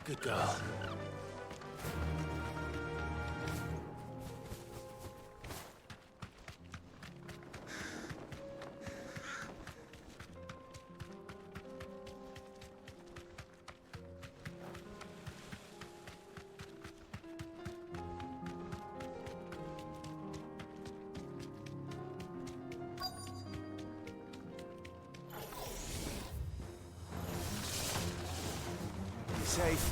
Good girl. Be safe.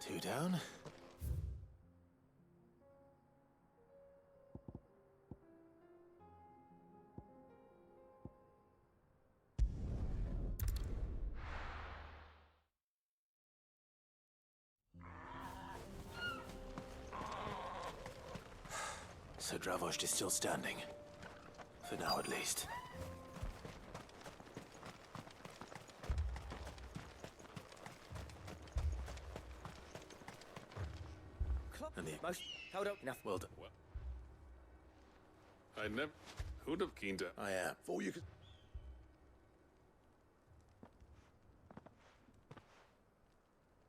Two down. So Dravost is still standing. For now, at least. And the most... Hold up. Enough. Well done. What? I never... Who'd have keen to... I am. Before you could...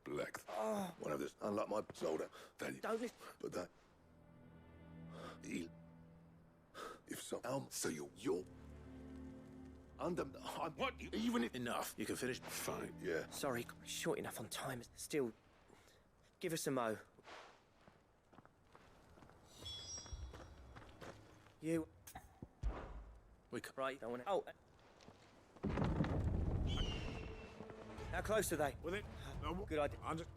Black. One of this, unlike my shoulder. Value. Don't listen. But that... If so... so you're... Under... What? Even if... Enough. You can finish. Fine. Yeah. Sorry, short enough on time. Still, give us a mo. You... We can... Right, don't want to... Oh. How close are they? With it? No, Good idea. I'm just...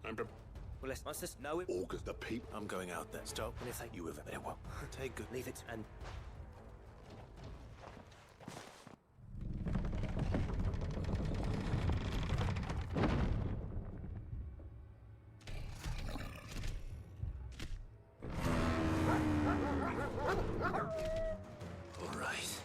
I'm... Well, let's just know it. August, the people... I'm going out there. Stop. And if they... You with it. Very well. Take good... Leave it and... All right.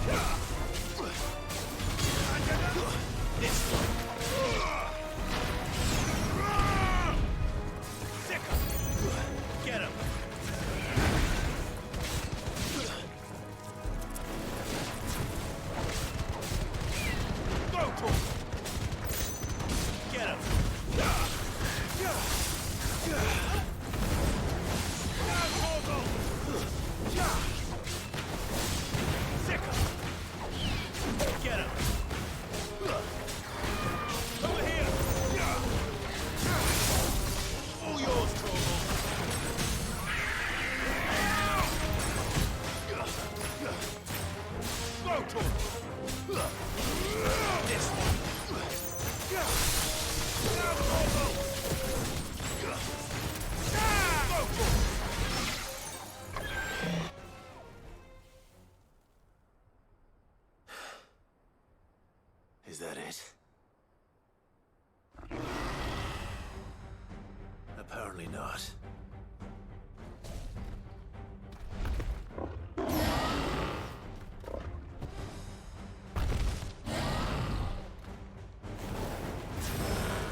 Get him! Go to him! Get him! Get him! Over here! All yours, Torgal! Go to him! This one! Now, Torgal! Go to him! Is that it? Apparently not.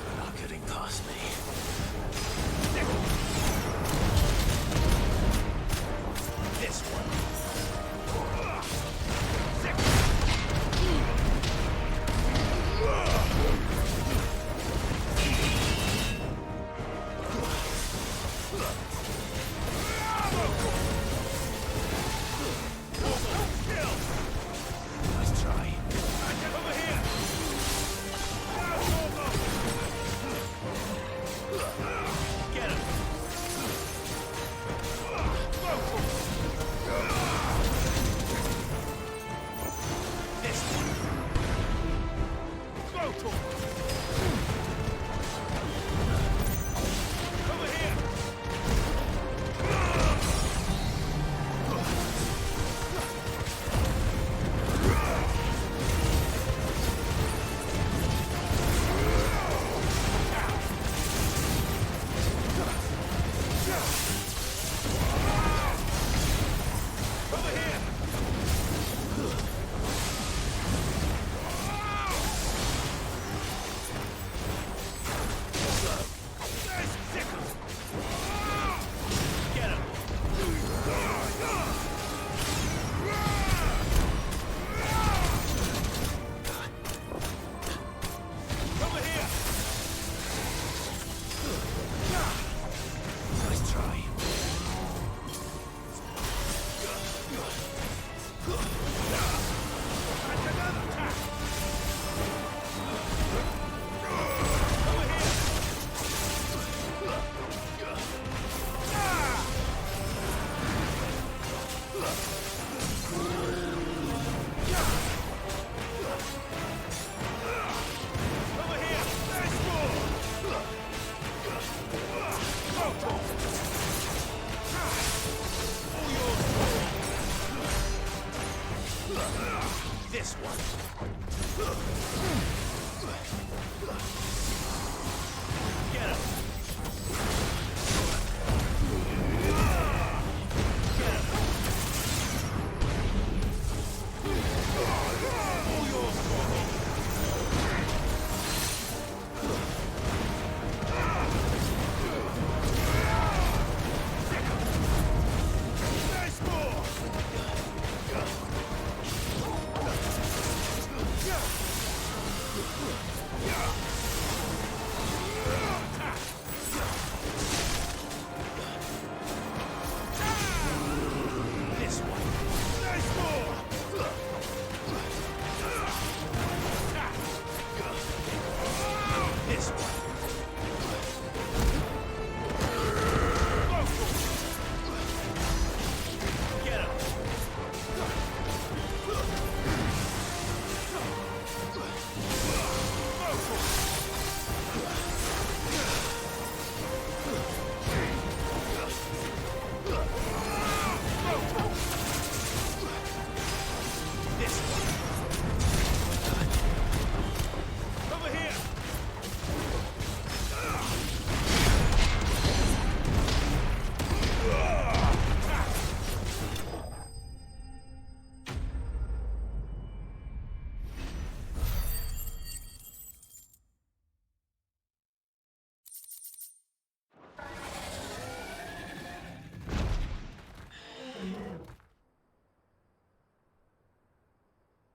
They're not getting past me. This one. Nice try. Over here! Get him! This one! Go to him! Over here! Over here! There's Sickle! Get him! Over here! Nice try. This one. Get him. Get him. All yours, Torgal. There's more.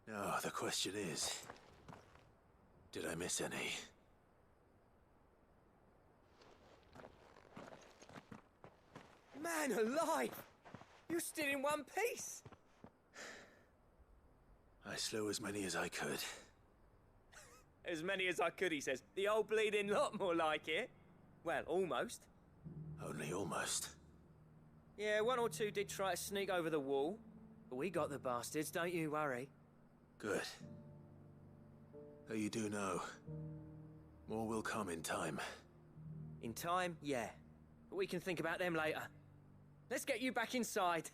Now, the question is, did I miss any? Man alive! You're still in one piece! I slew as many as I could. As many as I could, he says. The old bleeding lot, more like it. Well, almost. Only almost. Yeah, one or two did try to sneak over the wall. But we got the bastards, don't you worry. Good. Though you do know, more will come in time. In time, yeah. But we can think about them later. Let's get you back inside.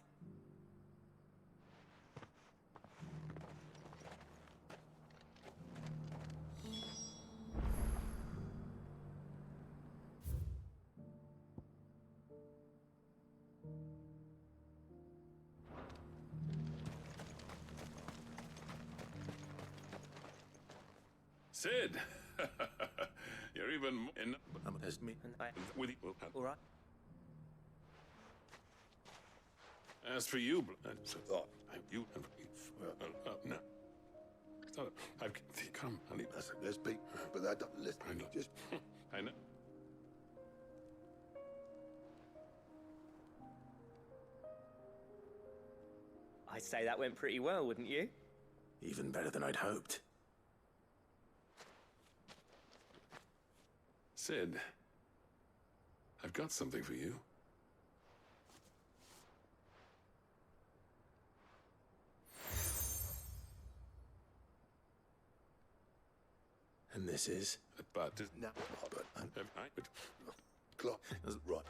Sid! You're even in As me. And I... with you. All right. As for you, you no. So I've come, honey. Listen, let's be, but that don't, listen, I know. just, I know. I'd say that went pretty well, wouldn't you? Even better than I'd hoped. Sid, I've got something for you. And this is? But no, but, but Clark, right.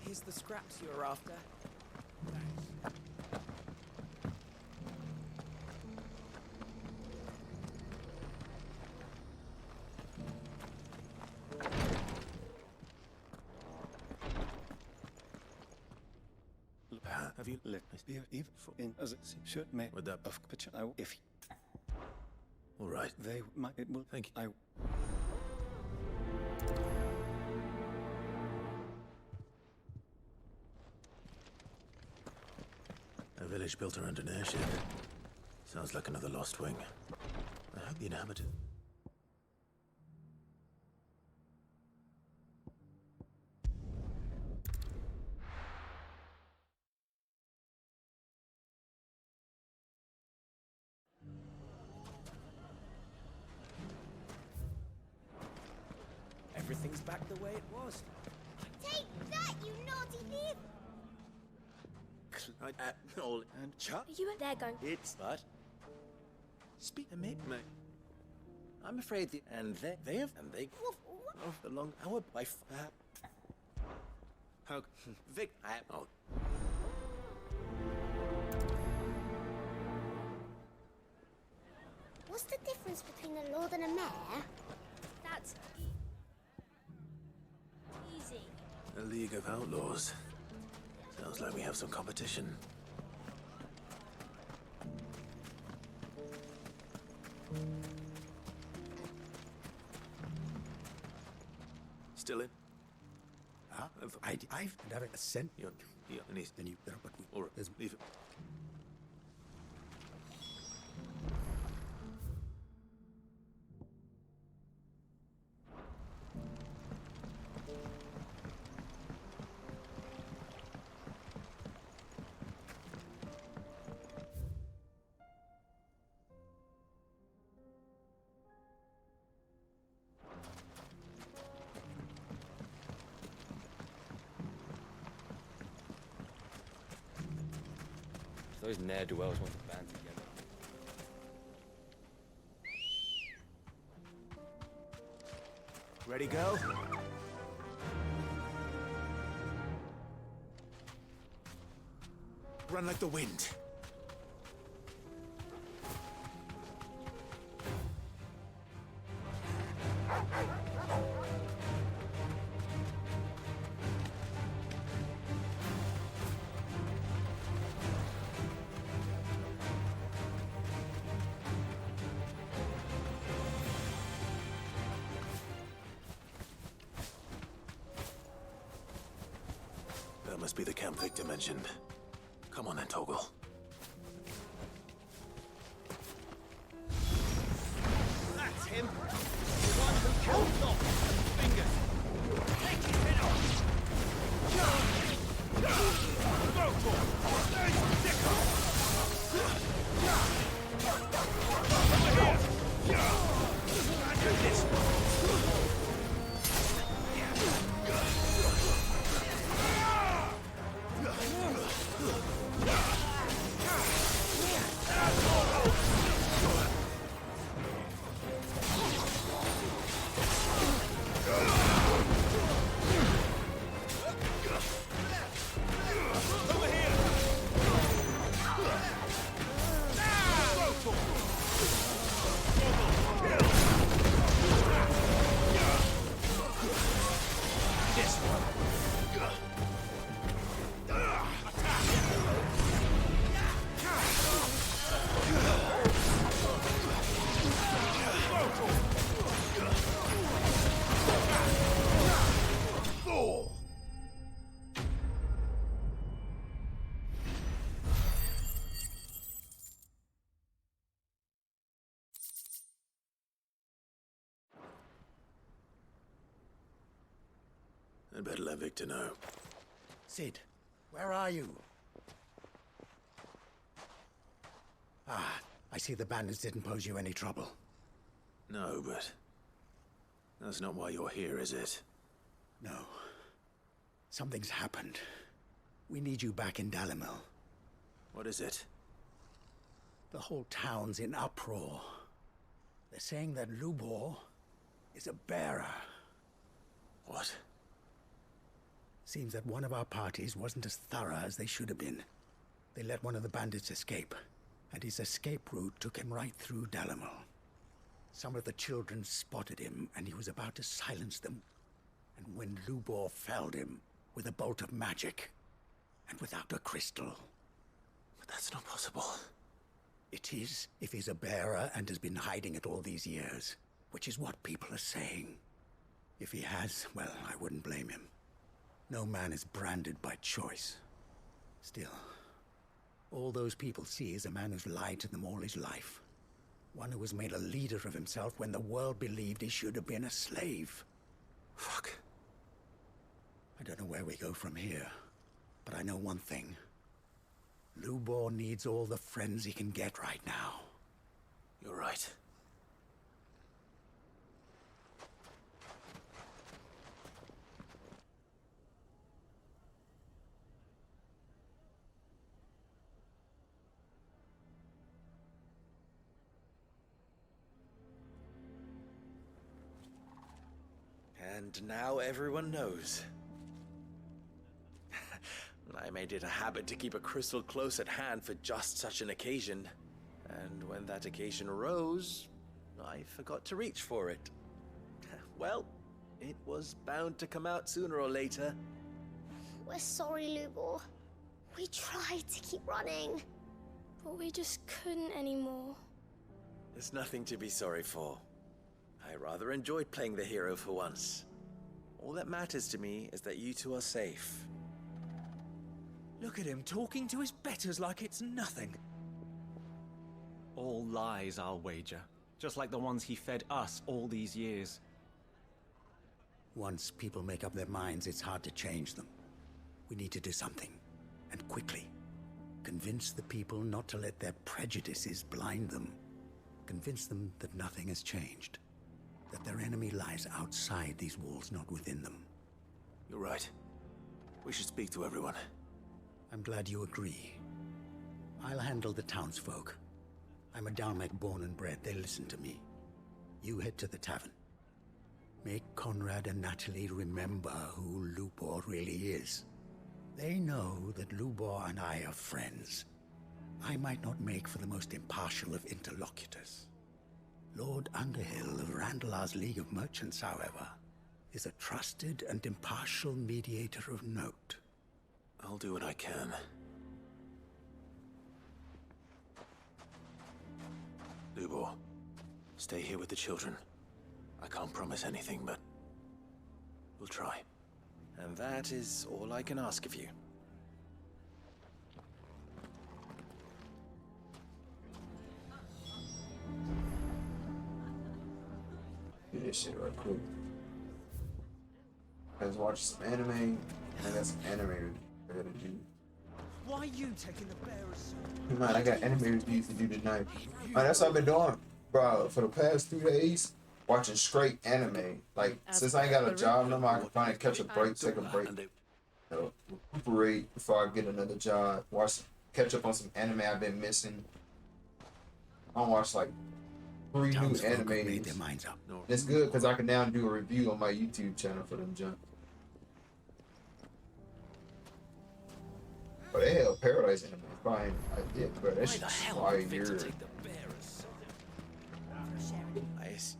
Here's the scraps you were after. Have you Let me be even in as it should may Would that- of picture if all right? they might it will Thank you. A village built around an airship. Sounds like another lost wing. I hope the inhabitant. Everything's back the way it was. Take that, you naughty thief! All and chop You were there going, it's but speak to me, mate. I'm afraid the and they have and they woof, woof. of the long our wife how Vic oh What's the difference between a lord and a mayor? That's easy. A league of outlaws. Sounds like we have some competition. Still in? huh? I've never sent Yeah, and he's... then you better but we All right, let's leave it. those ne'er-do-wells want to band together. Ready, go? Run like the wind. That must be the camp Victor mentioned. Come on then, Toggle. That's him! The one who killed Thor's fingers! Take his head off! I'd better let Victor know. Sid, where are you? Ah, I see the bandits didn't pose you any trouble. No, but that's not why you're here, is it? No. Something's happened. We need you back in Dalimil. What is it? The whole town's in uproar. They're saying that Lubor is a bearer. What? Seems that one of our parties wasn't as thorough as they should have been. They let one of the bandits escape, and his escape route took him right through Dalimil. Some of the children spotted him, and he was about to silence them. And when Lubor felled him with a bolt of magic, and without a crystal. But that's not possible. It is, if he's a bearer and has been hiding it all these years, which is what people are saying. If he has, well, I wouldn't blame him. No man is branded by choice. Still, all those people see is a man who's lied to them all his life. One who was made a leader of himself when the world believed he should have been a slave. Fuck. I don't know where we go from here, but I know one thing. Lubor needs all the friends he can get right now. You're right. And now everyone knows. I made it a habit to keep a crystal close at hand for just such an occasion. And when that occasion arose, I forgot to reach for it. Well, it was bound to come out sooner or later. We're sorry, Lubor. We tried to keep running. But we just couldn't anymore. There's nothing to be sorry for. I rather enjoyed playing the hero for once. All that matters to me is that you two are safe. Look at him talking to his betters like it's nothing. All lies, I'll wager. Just like the ones he fed us all these years. Once people make up their minds, it's hard to change them. We need to do something, and quickly. Convince the people not to let their prejudices blind them. Convince them that nothing has changed. That their enemy lies outside these walls, not within them. You're right. We should speak to everyone. I'm glad you agree. I'll handle the townsfolk. I'm a Dalmec born and bred. They listen to me. You head to the tavern. Make Conrad and Natalie remember who Lubor really is. They know that Lubor and I are friends. I might not make for the most impartial of interlocutors. Lord Underhill of Randalar's League of Merchants, however, is a trusted and impartial mediator of note. I'll do what I can. Lubor, stay here with the children. I can't promise anything, but we'll try. And that is all I can ask of you. Do this shit right quick. Let's watch some anime, and I got some anime I gotta do. Why are you taking the bearers? Man, I got anime reviews to do tonight. Man, that's what I've been doing, bro, for the past 2 days. Watching straight anime. Like, since I ain't got a job no more, I can finally catch a break, take a break. Recuperate before I get another job. Catch up on some anime I've been missing. I watched like 3 new Townsfolk made animes. their minds up. It's good because I can now do a review on my YouTube channel for them junk. But they have Paradise anime. Fine, I did, bro. That shit's fire. Nice.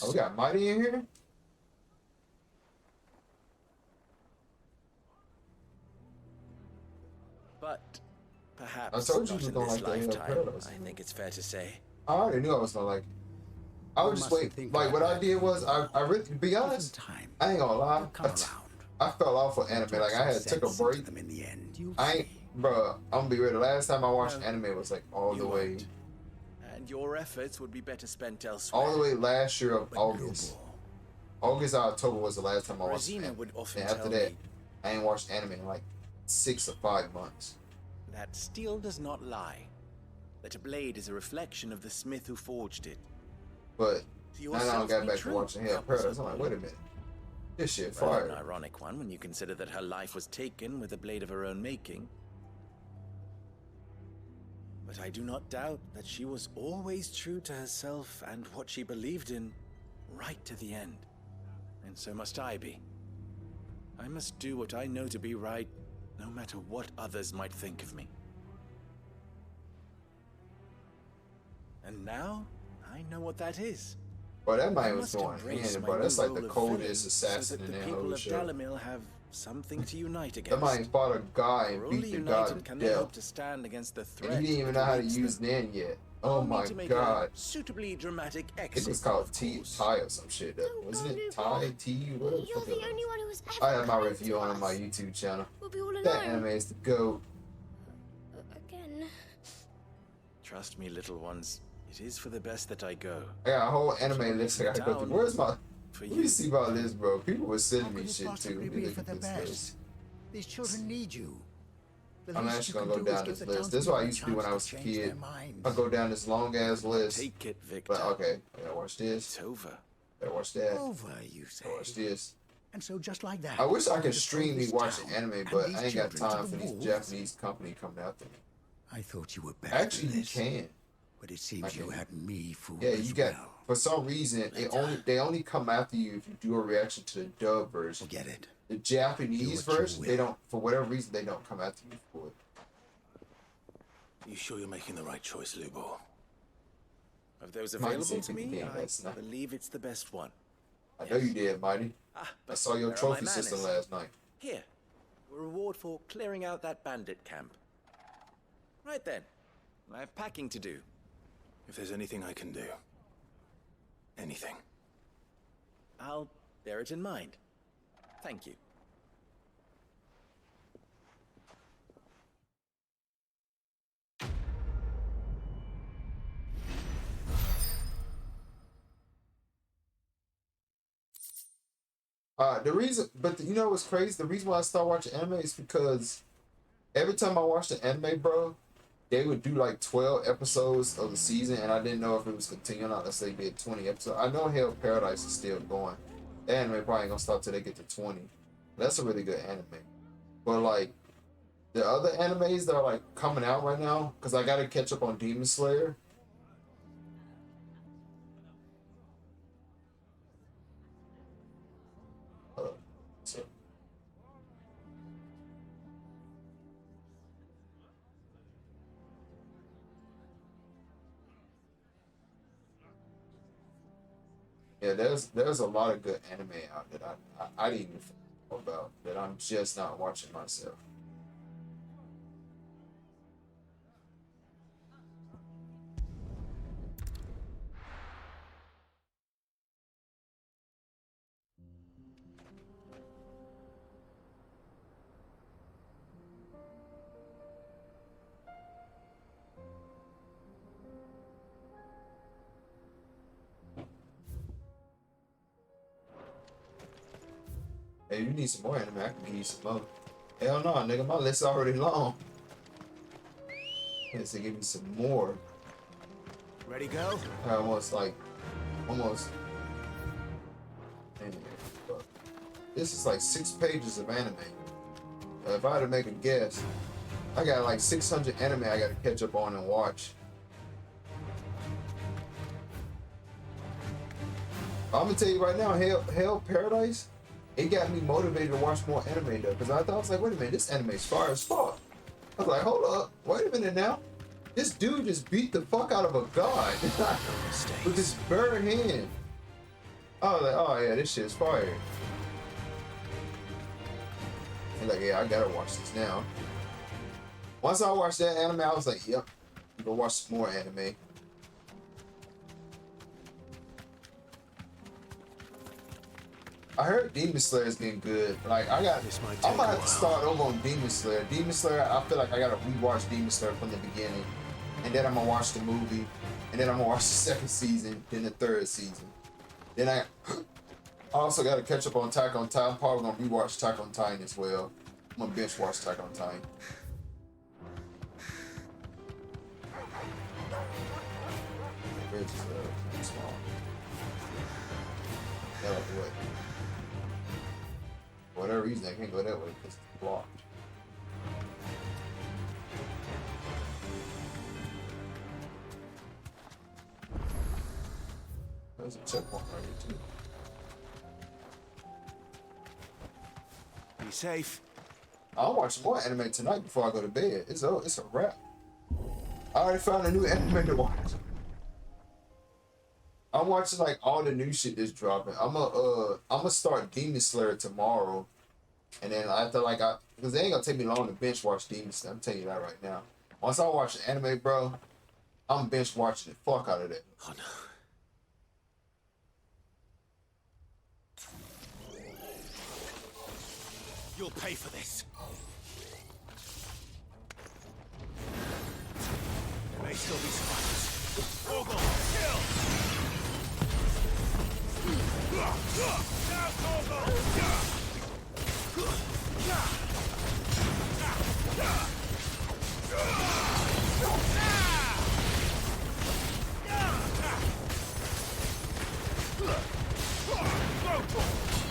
Oh, we got Mighty in here? But perhaps I told you not you in don't this like the Hell lifetime, Paradise. I think it's fair to say. I already knew I was gonna like it. I would just wait. Like, what I did was, I really, to be honest, I ain't gonna lie. I fell off with anime. Like, I had took a break. In the end, I ain't, bro. I'm gonna be real. The last time I watched anime was like all the way, And your efforts would be better spent elsewhere. all the way last year of August. August or October was the last time I watched Rosina anime. would often And after tell that, me I ain't watched anime in like 6 or 5 months. that steel does not lie. That a blade is a reflection of the smith who forged it. But To now that I yourself got be back to true. watching Hell Paradise, I'm like, wait a minute. This shit Rather an fire. ironic one when you consider that her life was taken with a blade of her own making. But I do not doubt that she was always true to herself and what she believed in, right to the end. And so must I be. I must do what I know to be right, no matter what others might think of me. And now, I know what that is. But that I man was must going embrace in, my bro. That's new like the role of coldest villain, assassin so that in the that people whole of show. Dalamil have something to unite That against. man fought a guy For and only beat the united god to can they hope death. to stand against the And threat. he didn't even know how to use Nan yet. Oh my god. Suitably dramatic It exit. was called of T course. Ty or some shit. Wasn't it Ty T? Whatever the You're fuck the it was. only one who was ever I have my kind review to on us. my YouTube channel. We'll be all alone. That anime is the GOAT. Again. Trust me, little ones. It is for the best that I go. I got a whole anime list I gotta go through. Where's my... For Let me you. see about this, bro. People were How sending me could it shit too. possibly Let me be look for at the this best? list. These children need you. The I'm least actually you gonna can go do is down give this the list. This is what I townspeople a used to do when I chance was a to change kid. their minds. I go down this long ass list. Take it, Victor. But okay, I gotta watch this. It's over. Gotta watch that. Over, you say. Gotta watch this. And so just like that. I wish I could just stream throw me this watching town anime, and but these I ain't got children to time the for these wolves. Japanese company coming after me. I thought you were better Actually, than you this, can. but it seems I you can. had me fooled Yeah, as you got. well. For some reason, they only come after you if you do a reaction to the dub version. Forget it. The Japanese Do what you version, they will. don't. For whatever reason, they don't come after you for it. You sure you're making the right choice, Lubor? Of those Might available say to me, 50 I that's not- believe it's the best one. I know you did, Mighty. Ah, I but saw your where are trophy my system manners? last night. Here, a reward for clearing out that bandit camp. Right then, I have packing to do. If there's anything I can do. Anything. I'll bear it in mind. Thank you. The reason, you know what's crazy? The reason why I started watching anime is because every time I watched the anime, bro, they would do like 12 episodes of the season, and I didn't know if it was continuing on unless they did 20 episodes. I know Hell Paradise is still going. The anime probably ain't gonna stop till they get to 20. That's a really good anime. But like, The other animes that are like coming out right now, because I gotta catch up on Demon Slayer. So. Yeah, there's a lot of good anime out that I didn't even know about that I'm just not watching myself. Hey, you need some more anime, I can give you some more. Hell no, nigga, my list already long. Yes, they give me some more. Ready, go? I almost like, almost. Man, fuck. This is like 6 pages of anime. If I had to make a guess, I got like 600 anime I gotta catch up on and watch. I'm gonna tell you right now, Hell Paradise, it got me motivated to watch more anime though, because I thought, I was like, wait a minute, this anime's fire as fuck. I was like, hold up, wait a minute now. This dude just beat the fuck out of a god with his bare hand. I was like, oh yeah, this shit's fire. And like, yeah, I gotta watch this now. Once I watched that anime, I was like, yep, I'm gonna watch some more anime. I heard Demon Slayer is getting good. Like, I'm gonna have to start over on Demon Slayer. Demon Slayer, I feel like I gotta rewatch Demon Slayer from the beginning. And then I'm gonna watch the movie. And then I'm gonna watch the 2nd season, then the 3rd season. Then I also gotta catch up on Attack on Titan. I'm probably gonna rewatch Attack on Titan as well. I'm gonna binge watch Attack on Titan. The bridge is small. Get out the way. For whatever reason, I can't go that way because it's blocked. There's a checkpoint right here too. Be safe. I'll watch more anime tonight before I go to bed. It's a wrap. I already found a new anime to watch. I'm watching like all the new shit that's dropping. I'm gonna start Demon Slayer tomorrow, and then after like because it ain't gonna take me long to binge watch Demon Slayer. I'm telling you that right now. Once I watch the anime, bro, I'm binge watching the fuck out of that. Oh no. You'll pay for this. There may still be survivors. Orgel, kill!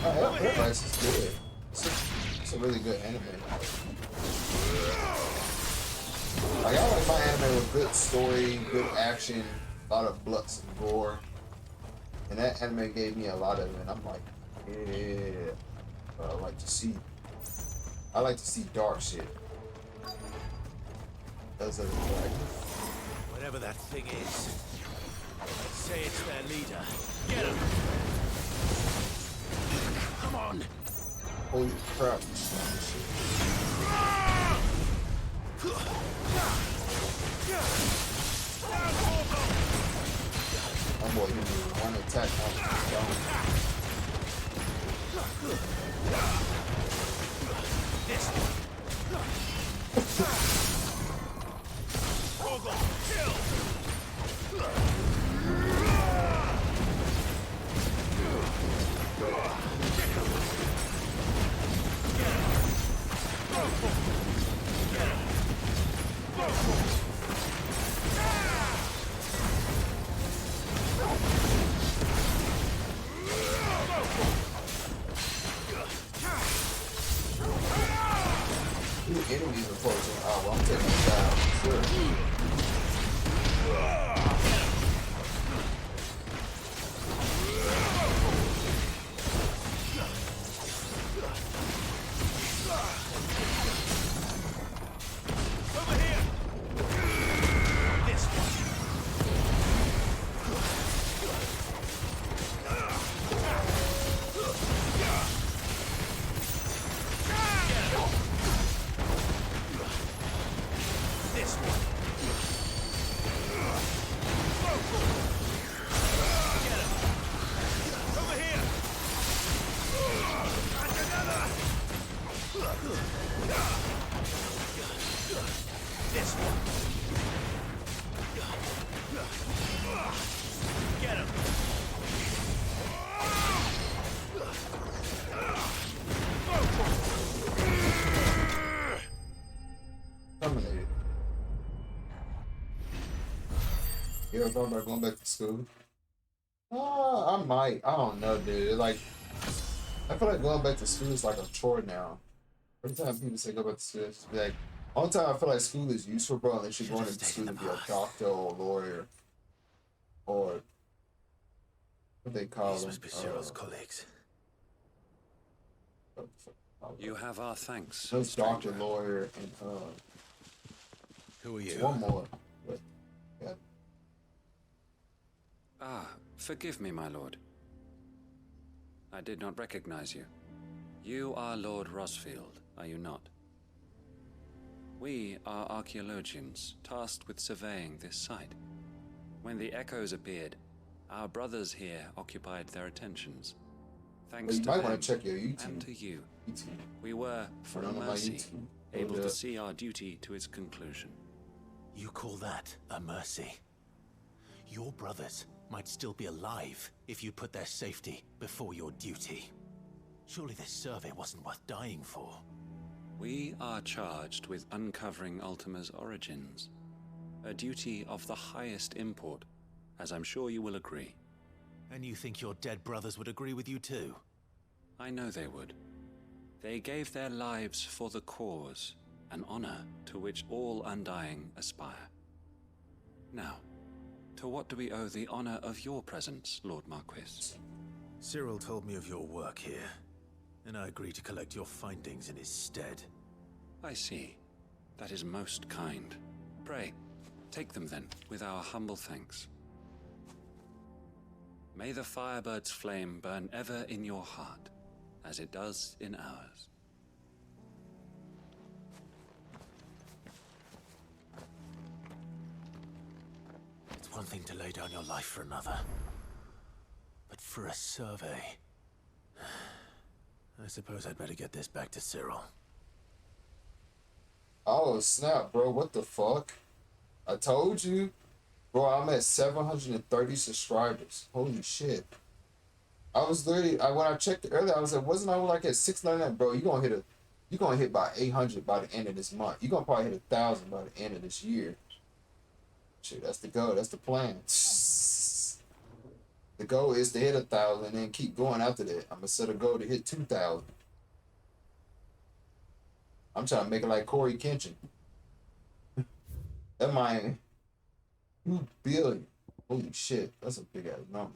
Oh, Paradise is good. It's a really good anime. Like, I like my anime with good story, good action, a lot of blood and gore. And that anime gave me a lot of it, and I'm like, yeah. I like to see dark shit. Those are the like. Whatever that thing is, say it's their leader. Get him! Come on! Holy crap. Oh boy, you need one attack off the stone. Enemies are well, I'm taking him down. Sure. Over here! This one. This one. Get him. Over here. And another. This one. Get him. Terminated. You ever thought about going back to school? I might. I don't know, dude. Like, I feel like going back to school is like a chore now. Every time people say go back to school, it's just be like, only time I feel like school is useful, bro, unless you're going to school to be a doctor or a lawyer. Or what they call These them. must be Cyril's colleagues. You have our thanks. There's doctor, lawyer, and Who are you? one more. But, yeah. Ah, forgive me, my lord. I did not recognize you. You are Lord Rosfield, are you not? We are archaeologians, tasked with surveying this site. When the echoes appeared, our brothers here occupied their attentions. Thanks You to might them want to check your YouTube. and to you, YouTube. we were, for a Turn on my mercy, YouTube. able Hold to up. see our duty to its conclusion. You call that a mercy? Your brothers might still be alive if you put their safety before your duty. Surely this survey wasn't worth dying for. We are charged with uncovering Ultima's origins, a duty of the highest import, as I'm sure you will agree. And you think your dead brothers would agree with you too? I know they would. They gave their lives for the cause, an honor to which all undying aspire. Now, to what do we owe the honor of your presence, Lord Marquis? Cyril told me of your work here, and I agreed to collect your findings in his stead. I see. That is most kind. Pray, take them then, with our humble thanks. May the Firebird's flame burn ever in your heart, as it does in ours. It's one thing to lay down your life for another, but for a survey... I suppose I'd better get this back to Cyril. Oh, snap, bro. What the fuck? I told you. Bro, I'm at 730 subscribers. Holy shit. I was literally, when I checked it earlier, I was like, wasn't I like at 699? Bro, you're gonna hit by 800 by the end of this month. You're gonna probably hit 1,000 by the end of this year. Shit, that's the goal. That's the plan. The goal is to hit 1,000 and then keep going after that. I'm gonna set a goal to hit 2,000. I'm trying to make it like Corey Kenshin. That might 2 billion. Holy shit, that's a big ass number.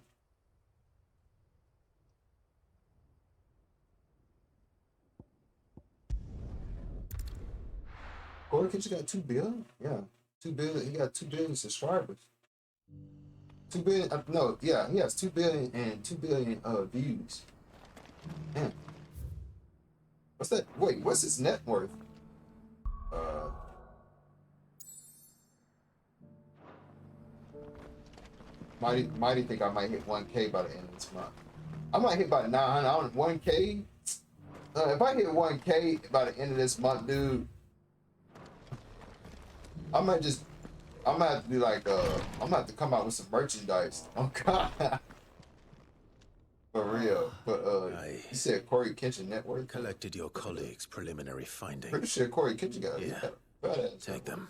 Corey Kenshin got 2 billion? Yeah. 2 billion. He got 2 billion subscribers. 2 billion. No, yeah, he has 2 billion and 2 billion views. Man. What's that? Wait, what's his net worth? Mighty think I might hit 1K by the end of this month. I might hit by 900. I don't 1K. If I hit 1K by the end of this month, dude, I might have to be like, I'm gonna have to come out with some merchandise. Oh God. For real. But you said Corey Kenshin net worth? Collected your colleagues' preliminary findings. Pretty sure Corey Kenshin got Yeah. badass. Take them.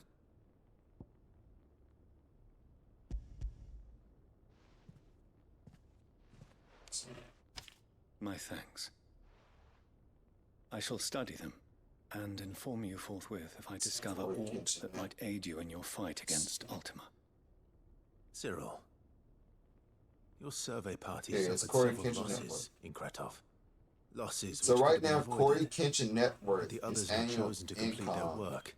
My thanks. I shall study them and inform you forthwith if I discover aught that might aid you in your fight against Ultima. Cyril, your survey party Yeah, it's suffered Corey several Kenshin Network. losses in Kratov. Losses So which could right have been now, avoided, Corey Kenshin net but worth the is others have annual chosen to complete their income. work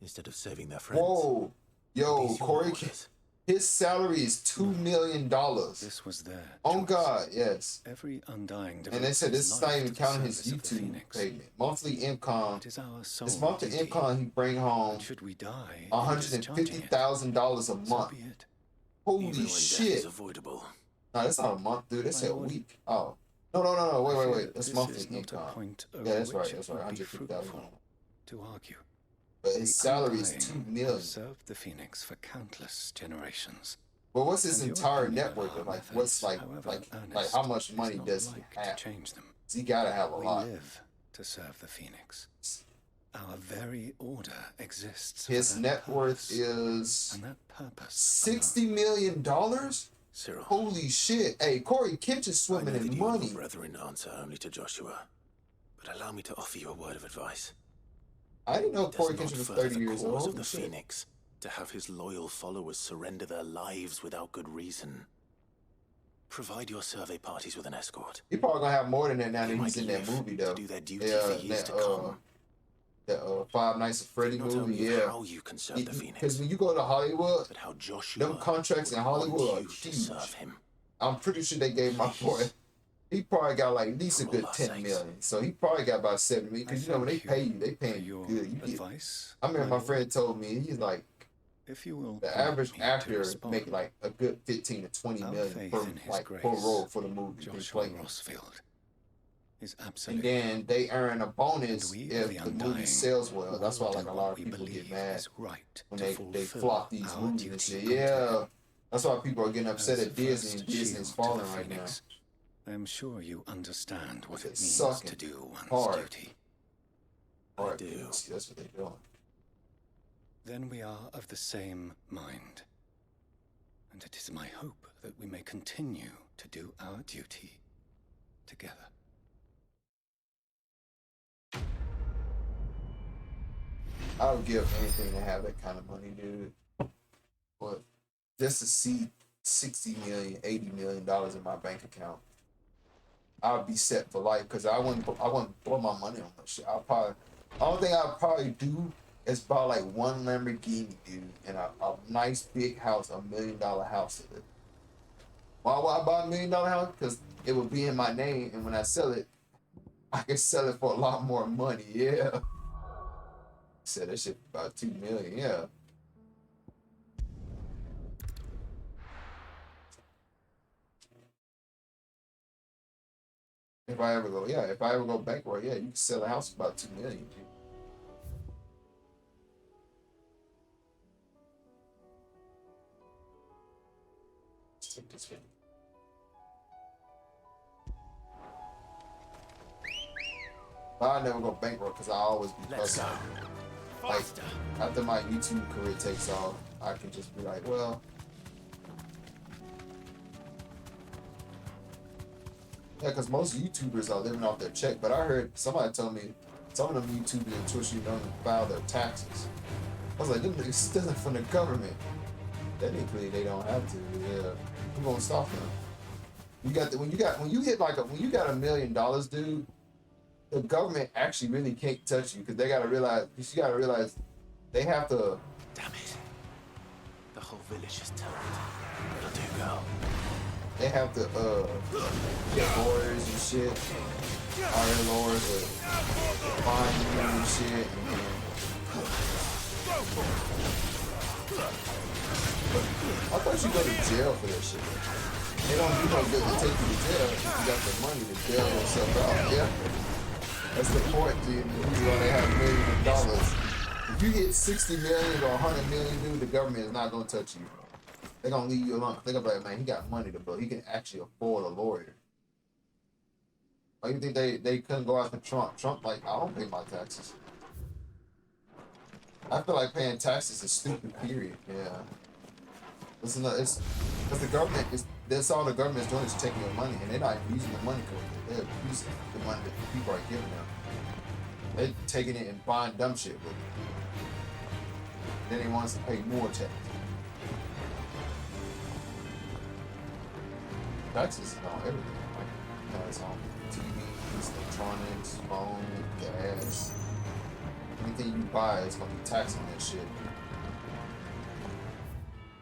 instead of saving their friends. Whoa, yo, These your Corey, orders? his salary is $2 million. This was their Oh choice. God, yes. Every undying And they said this devotes is not life even to the counting his service of the YouTube Phoenix. payment. Monthly income. It is our sole His monthly duty. income he bring home And should we die in discharging it, $150,000 a so month. be it. Holy Even when death shit! is avoidable. No, that's not a month, dude. They said a Lord. week. Oh, no. I fear Wait. that That's this monthly is not a income. point Yeah, over that's which right. it That's right. would be 150,000. fruitful to argue. But his salary is undying $2 million. have served the Phoenix for countless generations. But what's his And your entire opinion net of worth? our Like, methods, what's however like earnest, how much is money not does he like have? to change them. He gotta have a We lot. live to serve the Phoenix. Our very order exists for His that net worth purpose. is And that purpose $60 million. Cyril, Holy shit! Hey, Corey Kenshin I swimming know that in you and money. your brethren answer only to Joshua, but allow me to offer you a word of advice. I didn't know It does Corey not Kenshin was further 30 the years cause old. of the Holy shit. Phoenix to have his loyal followers surrender their lives without good reason. Provide your survey parties with an escort. He probably gonna have more than that now They that he's might in that live movie though. to do their duty for years to come. The Five Nights at Freddy Not movie, only yeah. how you can serve the Phoenix, Because when you go to Hollywood, but how Joshua them contracts in would Hollywood want are you to huge. serve him. I'm pretty sure they gave my boy. He probably got like at least a For good all our 10 sakes. million. So he probably got about 7 million. Because you know when they pay you, they pay for you your good. You get, advice. I remember my lord. friend told me he's like If you will the permit average me to actor respond, make like a good 15 to 20 our million faith per in his like grace, per role for the movie they Joshua play. Rossfield is And absolute. then they earn a bonus And we, if the the movie undying, sells well. That's why will like do a lot what of we people get believe mad is right when to they fulfill flop these our movies and duty shit. unto Yeah, him. that's why people are getting upset As at the Disney. first And Disney's shield to falling the right now. Phoenix, I am sure you understand what it It's means sucking to do one's hard. duty. Or do. See, that's what they're doing. Then we are of the same mind. And it is my hope that we may continue to do our duty together. I would give anything to have that kind of money, dude. But just to see $60 million, $80 million in my bank account, I'd be set for life because I wouldn't blow my money on that shit. Only thing I'd probably do is buy like one Lamborghini, dude, and a nice big house, $1 million house. Why would I buy $1 million house? Because it would be in my name, and when I sell it, I can sell it for a lot more money. Yeah. Said that shit about $2 million. Yeah. If I ever go bankrupt, yeah, you can sell a house for about $2 million. Dude. Let's take this one. But I never go bankrupt because I always be hustling. Like after my YouTube career takes off, I can just be like, well, yeah, because most YouTubers are living off their check. But I heard somebody tell me some of them YouTubers and Twitch don't even file their taxes. I was like, them niggas stealing from the government. Technically, they don't have to. Yeah, who gonna stop them? When you got $1 million, dude, the government actually really can't touch you because you gotta realize they have to. Damn it. The whole village is turned. It'll do, girl. They have to get lawyers and shit. Hire lawyers to find you and shit. I thought you go to jail for that shit. They don't do no good to take you to jail if you got the money to bail yourself out. Yeah. That's the point, dude. You want to have millions of dollars. If you get 60 million or 100 million, dude, the government is not gonna touch you. They're gonna leave you alone. They're gonna be like, man, he got money to blow. He can actually afford a lawyer. Why you think they couldn't go after Trump? Trump, like, I don't pay my taxes. I feel like paying taxes is stupid, period. Yeah. It's because the government that's all the government is doing is taking your money, and they're not using the money correctly. They're using the money that people are giving them. They taking it and buying dumb shit with it. Then they want us to pay more tax. Taxes on everything. Like, tax on TVs, electronics, phone, gas. Anything you buy is gonna be taxed on that shit.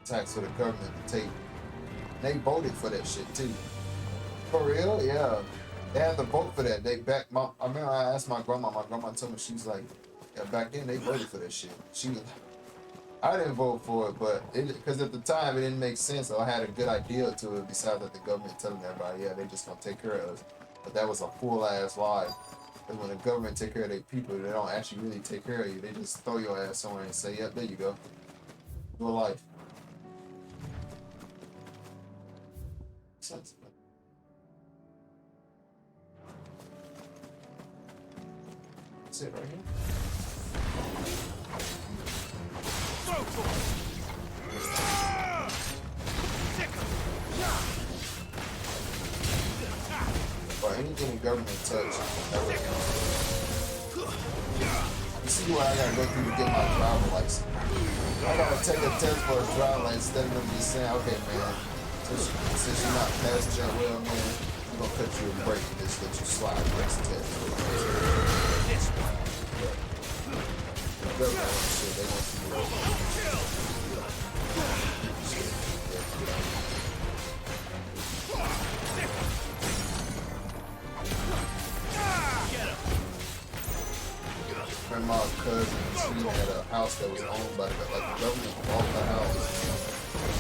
Tax for the government to take. They voted for that shit too. For real? Yeah. They had to vote for that. They backed my. I remember I asked my grandma. My grandma told me, she was like, yeah, back then they voted for that shit. She was. I didn't vote for it, but because at the time it didn't make sense. Or I had a good idea to it. Besides that, the government telling everybody, yeah, they just gonna take care of us. But that was a full ass lie. Because when the government take care of their people, they don't actually really take care of you. They just throw your ass somewhere and say, yep, there you go. Your life. Sense. That's it right here. Or anything the government touch, that would you see why I gotta go through to get my driver license. I gotta take a test for a driver license instead of them just saying, okay man, since you're not passing that well, man, we're gonna cut you a break and just let you slide the next test. The government wants shit, they want you to work. My cousin, she had a house that was owned by the government bought the house,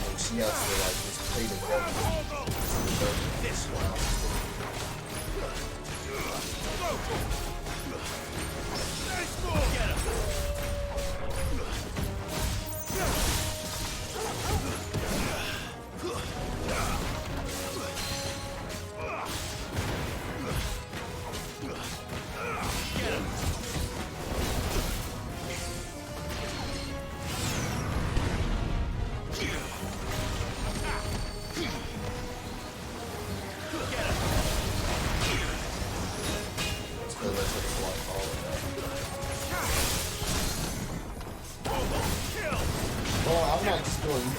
and she has to like just pay the government.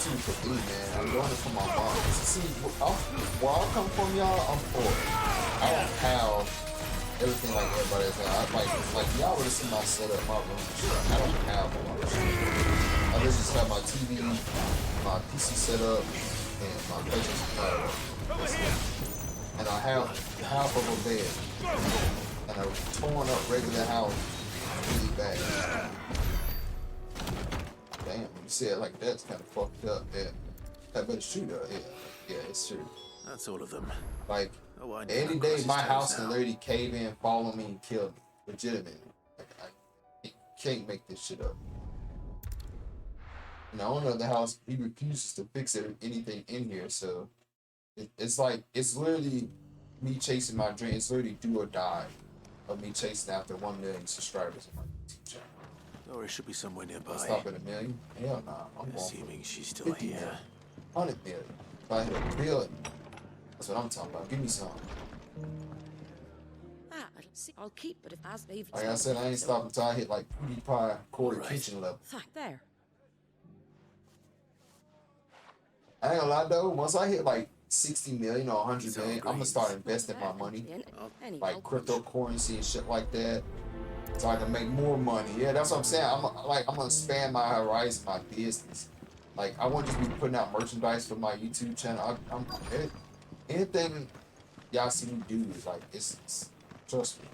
For me, man, I'm doing it for my mom. See, where I come from, y'all, I'm poor. I don't have everything like everybody else. Like y'all would have seen my setup, my room. I don't have a lot of shit. I just have my TV, my PC setup, and my PlayStation. And I have half of a bed, and a torn up regular house, really bad. Damn, when you say it like that, it's kind of fucked up. Yeah, I better shoot her. Yeah, it's true. That's all of them. Like, any day my house can literally cave in, fall on me, and kill me. Legitimately. Like, I can't make this shit up. And the owner of the house, he refuses to fix anything in here, so it's like, it's literally me chasing my dream. It's literally do or die of me chasing after 1 million subscribers on my YouTube channel. Or it should be somewhere nearby. I'll stop at 1 million? Hell nah. I'm assuming she's still here. 100 million. If I hit a billion, that's what I'm talking about. Give me some. I'll keep it if as they've. Like I said, I ain't stopping until I hit like PewDiePie quarter kitchen level. There. I ain't gonna lie though, once I hit like 60 million or 100 million, I'm gonna start investing my money. Like cryptocurrency and shit like that. So I can make more money. Yeah, that's what I'm saying. I'm gonna expand my horizon, my business. Like I want to just be putting out merchandise for my YouTube channel. Anything y'all see me do is like it's trust me.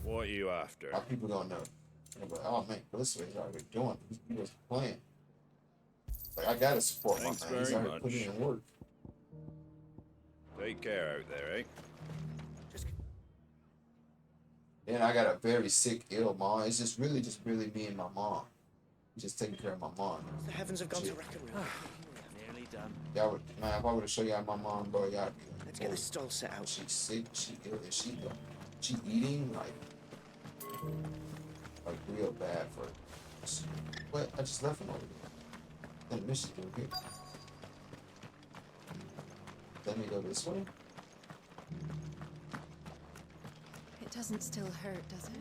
What are you after? My people don't know. They're like, oh man, this is what he's doing. He was playing. Like I gotta support my man. He's already putting in work. Take care out there, eh? Then I got a very sick, ill mom. It's just really me and my mom. Just taking care of my mom. The heavens have gone to wreck and roll. Nearly done. Y'all would, man, if I were to show y'all my mom, bro, y'all be like, let's get the stall set out. She's sick, she ill, and she eating like real bad for her. What? I just left him over there. In Michigan, here. Let me go this way. Doesn't still hurt, does it?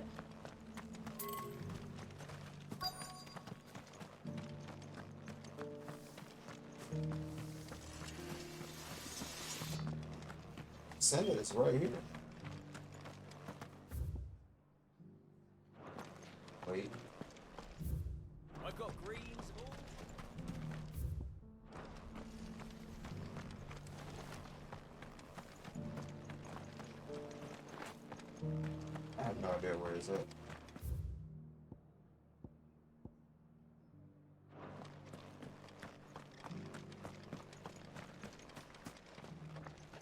Senate is right here. Wait. I've got greens. I have no idea where it's at.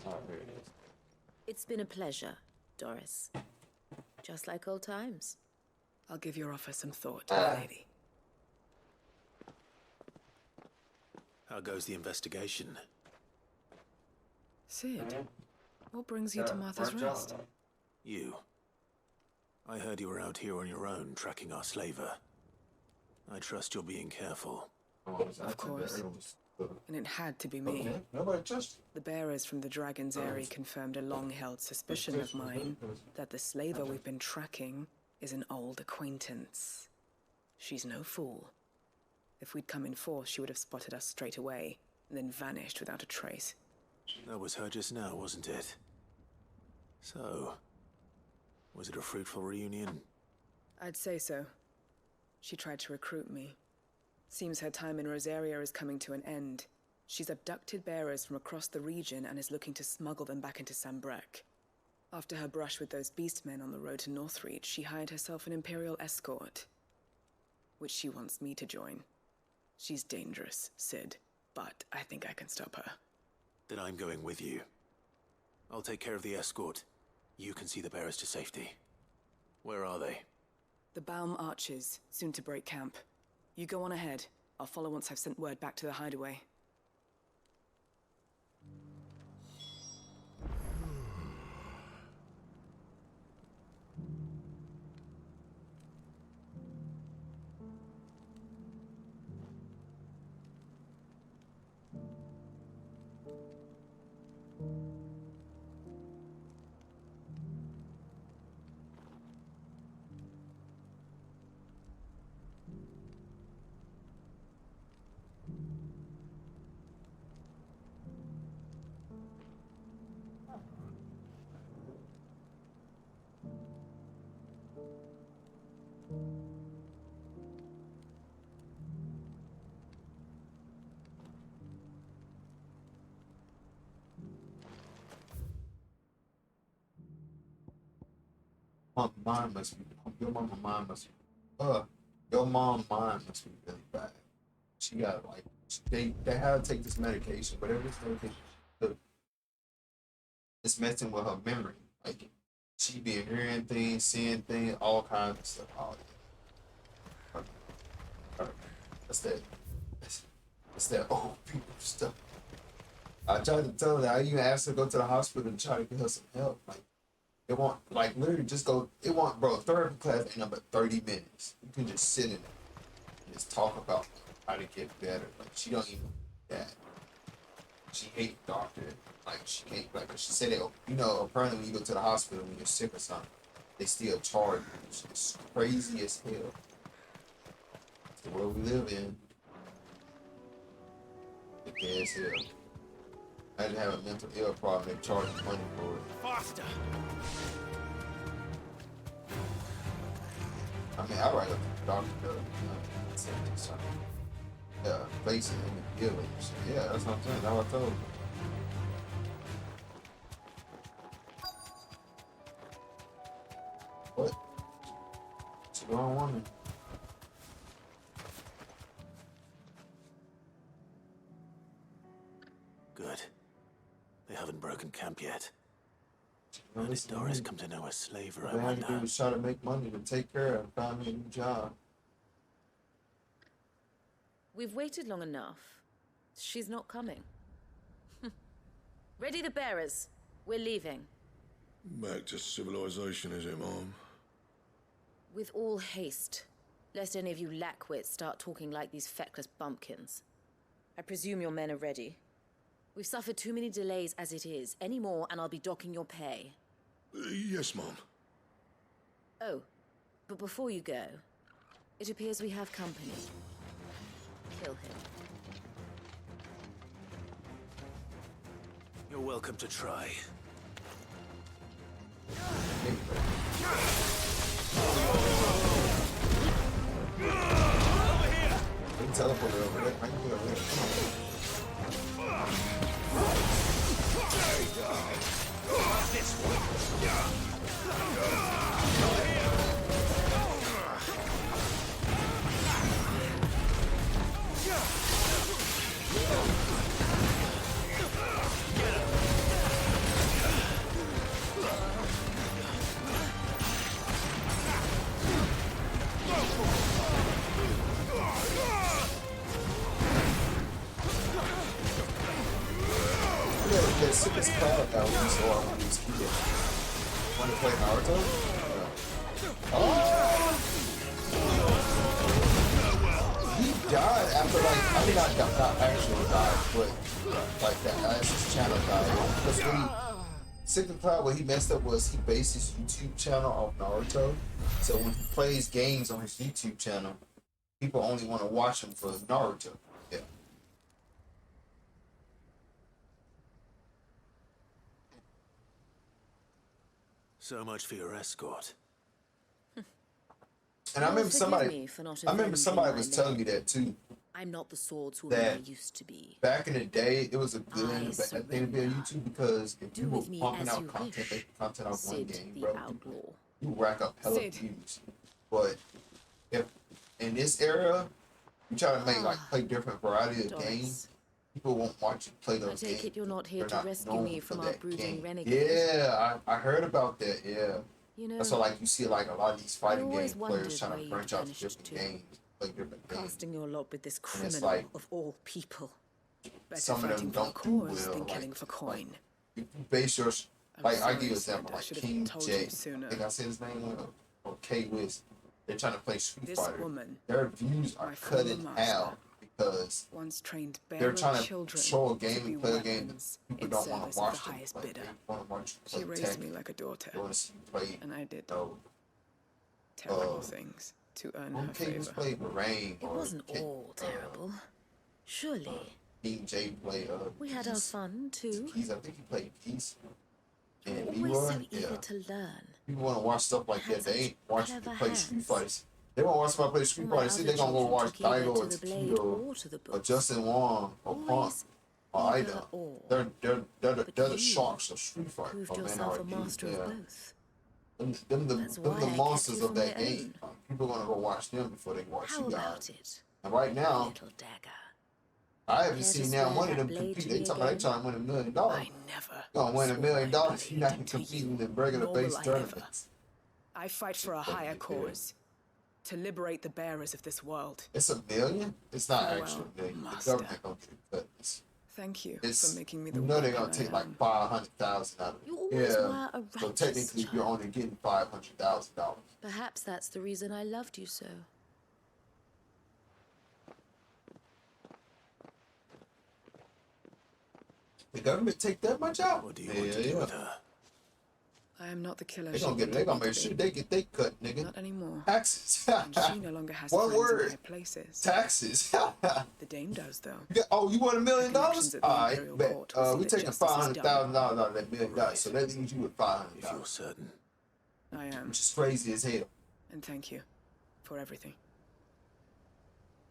Oh, here it is. It's been a pleasure, Doris. Just like old times. I'll give your offer some thought, lady. How goes the investigation? Sid, what brings you to Martha's Rest? You. I heard you were out here on your own, tracking our slaver. I trust you're being careful. Of course. And it had to be me. Okay. Nobody touched it. The bearers from the Dragon's Eyrie confirmed a long-held suspicion of mine that the slaver we've been tracking is an old acquaintance. She's no fool. If we'd come in force, she would have spotted us straight away, and then vanished without a trace. That was her just now, wasn't it? So, was it a fruitful reunion? I'd say so. She tried to recruit me. Seems her time in Rosaria is coming to an end. She's abducted bearers from across the region and is looking to smuggle them back into Sambrek. After her brush with those beastmen on the road to Northreach, she hired herself an Imperial escort, which she wants me to join. She's dangerous, Sid, but I think I can stop her. Then I'm going with you. I'll take care of the escort. You can see the bearers to safety. Where are they? The Baum Archers, soon to break camp. You go on ahead. I'll follow once I've sent word back to the hideaway. Mine must be, your mama mind must be, your mom mind must be really bad. She got like, they had to take this medication, whatever this medication, it's messing with her memory. Like, she be hearing things, seeing things, all kinds of stuff. Oh, yeah. That's that old people stuff. I tried to tell her, I even asked her to go to the hospital and try to get her some help. Like, it won't, like, literally just go, it won't, bro, therapy class ain't nothing but 30 minutes. You can just sit in it and just talk about how to get better. Like, she don't even do that. She hates doctor. Like, she can't, like, she said it, you know, apparently when you go to the hospital when you're sick or something, they still charge you. It's crazy as hell. It's the world we live in. It's gay as hell. I didn't have a mental ill problem, they charge you money for it. Faster! I mean, I write up to the doctor, though, you know, say something. Yeah, facing in the village. Yeah, that's what I'm saying, that's what I told her. What? It's a grown woman. Good. They haven't broken camp yet. Well, When did listen, Doris come to know a slaver, I All I had to do wonder? was try to make money to take care of, find me a new job. We've waited long enough. She's not coming. Ready the bearers. We're leaving. Back to civilization, is it, Mom? With all haste. Lest any of you lackwits start talking like these feckless bumpkins. I presume your men are ready. We've suffered too many delays as it is. Any more and I'll be docking your pay. Yes, Mom. Oh, but before you go, it appears we have company. Kill him. You're welcome to try. We can teleport over there. I can do it over there. This one. The sickest cloud that we saw when he was kid. Want to play Naruto? No. Oh! He died after I mean not actually died, but like that as his channel died. Because when he Sickest Cloud, what he messed up was he based his YouTube channel off Naruto. So when he plays games on his YouTube channel, people only want to watch him for Naruto. Yeah. So much for your escort. And I remember somebody was telling me that too. I'm not the swordswoman I used to be. Back in the day, it was a good and a bad thing to be on YouTube because if you were pumping out content off one game, bro, you rack up hella views. But if in this era, you try to make play different variety of games, people won't watch you play those games. I take it you're not here to rescue me from our brooding renegades. Yeah, I heard about that. Yeah, you know, that's why you see a lot of these fighting game players trying to branch out to different games. Like different games. Casting your lot with this criminal of all people. Better some of them don't do well. Than killing for coin. You base your I give you an example like King J. I think I said his name or K Wiz. They're trying to play Street Fighter. Their views are cut in half because they're trying to show a game and play a game that people don't want to watch them play. They want to watch you play. She raised me like a daughter, and I did terrible things to earn her favor. It wasn't all terrible. Surely. King J played we had our fun too. Keys, I think he played Keys. And always so eager to learn. People want to watch stuff like that. They ain't watching you play Street Fighters. They want to watch somebody play Street Fighters. See, they're gonna go watch Daigo or Takedo or Justin Wong or Punk or Ida. They're the sharks of Street Fighter. Proved yourself a master of both. Them the monsters of that game. People want to go watch them before they watch you guys. And right now, I haven't seen now one of them compete. They trying to win $1 million. I never. Gonna win $1 million. You're not competing in regular base tournaments. I fight for a higher cause, to liberate the bearers of this world. It's $1 million. It's not actually $1 million. The government gonna get cut. Thank you for making me the. You know they're gonna take like $500,000 out of it. Yeah. So technically, you're only getting $500,000. Perhaps that's the reason I loved you so. The government take that much out? What do you want to do with her? I am not the killer. They're gonna make sure they get they cut, nigga. Not anymore. Taxes. And she no longer has one friends word. in high places. Taxes. The Dame does though. Oh, you want $1 million? Alright, bet. We taking $500,000 out of that $1 million. So that leaves you with $500. If you're certain. I am. Which is crazy as hell. And thank you for everything.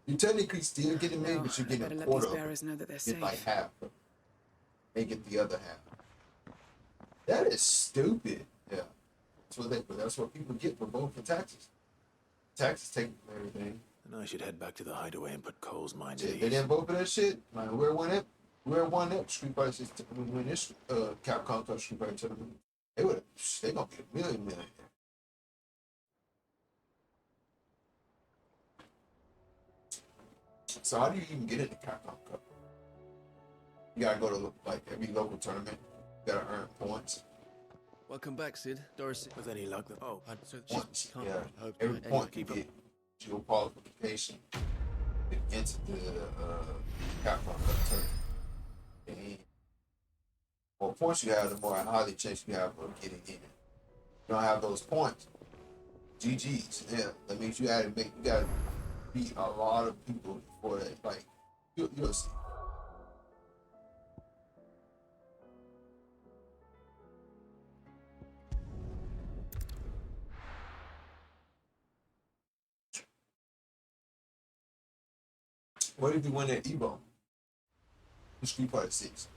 You technically still getting paid, but you're getting a quarter. Know that they're get safe. like half. They get the other half. That is stupid. Yeah. That's what people get for voting for taxes. Taxes take everything. And I should head back to the hideaway and put Cole's mind Yeah, at ease. they didn't vote for that shit. Man, where won that Street Fighter system when this Capcom Cup Street Fighter tournament? They gonna be $1 million. So how do you even get into Capcom Cup? You gotta go to like every local tournament. You gotta earn points. Welcome back, Sid. Doris. With any luck, so points. Can't Yeah, every point you get your qualification into the Capcom Cup tournament. And the more points you have, the more highly chance you have of getting in. You don't have those points, GG's. Yeah, that means you gotta beat a lot of people before that. Like, you'll see. What if you win that Evo? The Street Fighter 6.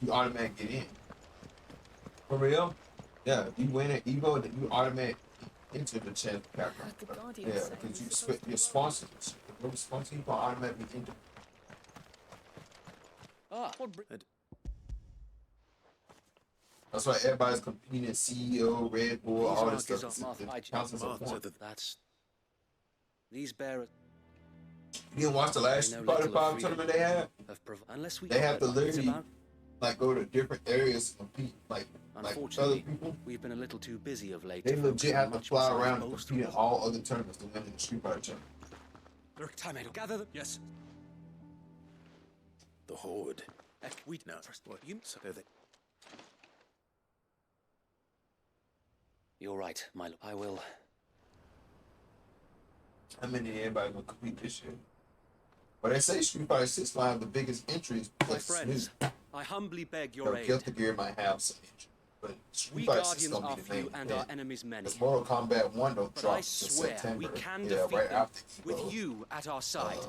You automatically get in. For real? Yeah, if you win an Evo, then you automatically enter the chance of Capcom. Yeah, because you're sponsored. Whoever sponsors you, automatically enter. That's why everybody's competing at CEO, Red Bull, all this stuff. That's these bearers. You didn't watch the last Street Fighter 5 tournament they had? They have to literally like go to different areas and compete like other people. We've been a little too busy of late. They legit have to fly around and compete in all other tournaments to win in the Street Fighter tournament. Time to gather them. Yes. The Horde. We know. You're right, Milo. I will. How many everybody will compete this year? But they say Street Fighter 6 might have the biggest entries. My friends, I humbly beg your aid. Guilty Gear might have some entries, but Street We Fighter 6 guardians gonna are be the few main and event. our enemies many. Because Mortal Kombat 1 don't But drop I in swear September. we can yeah, defeat right them after Evo. with you at our side.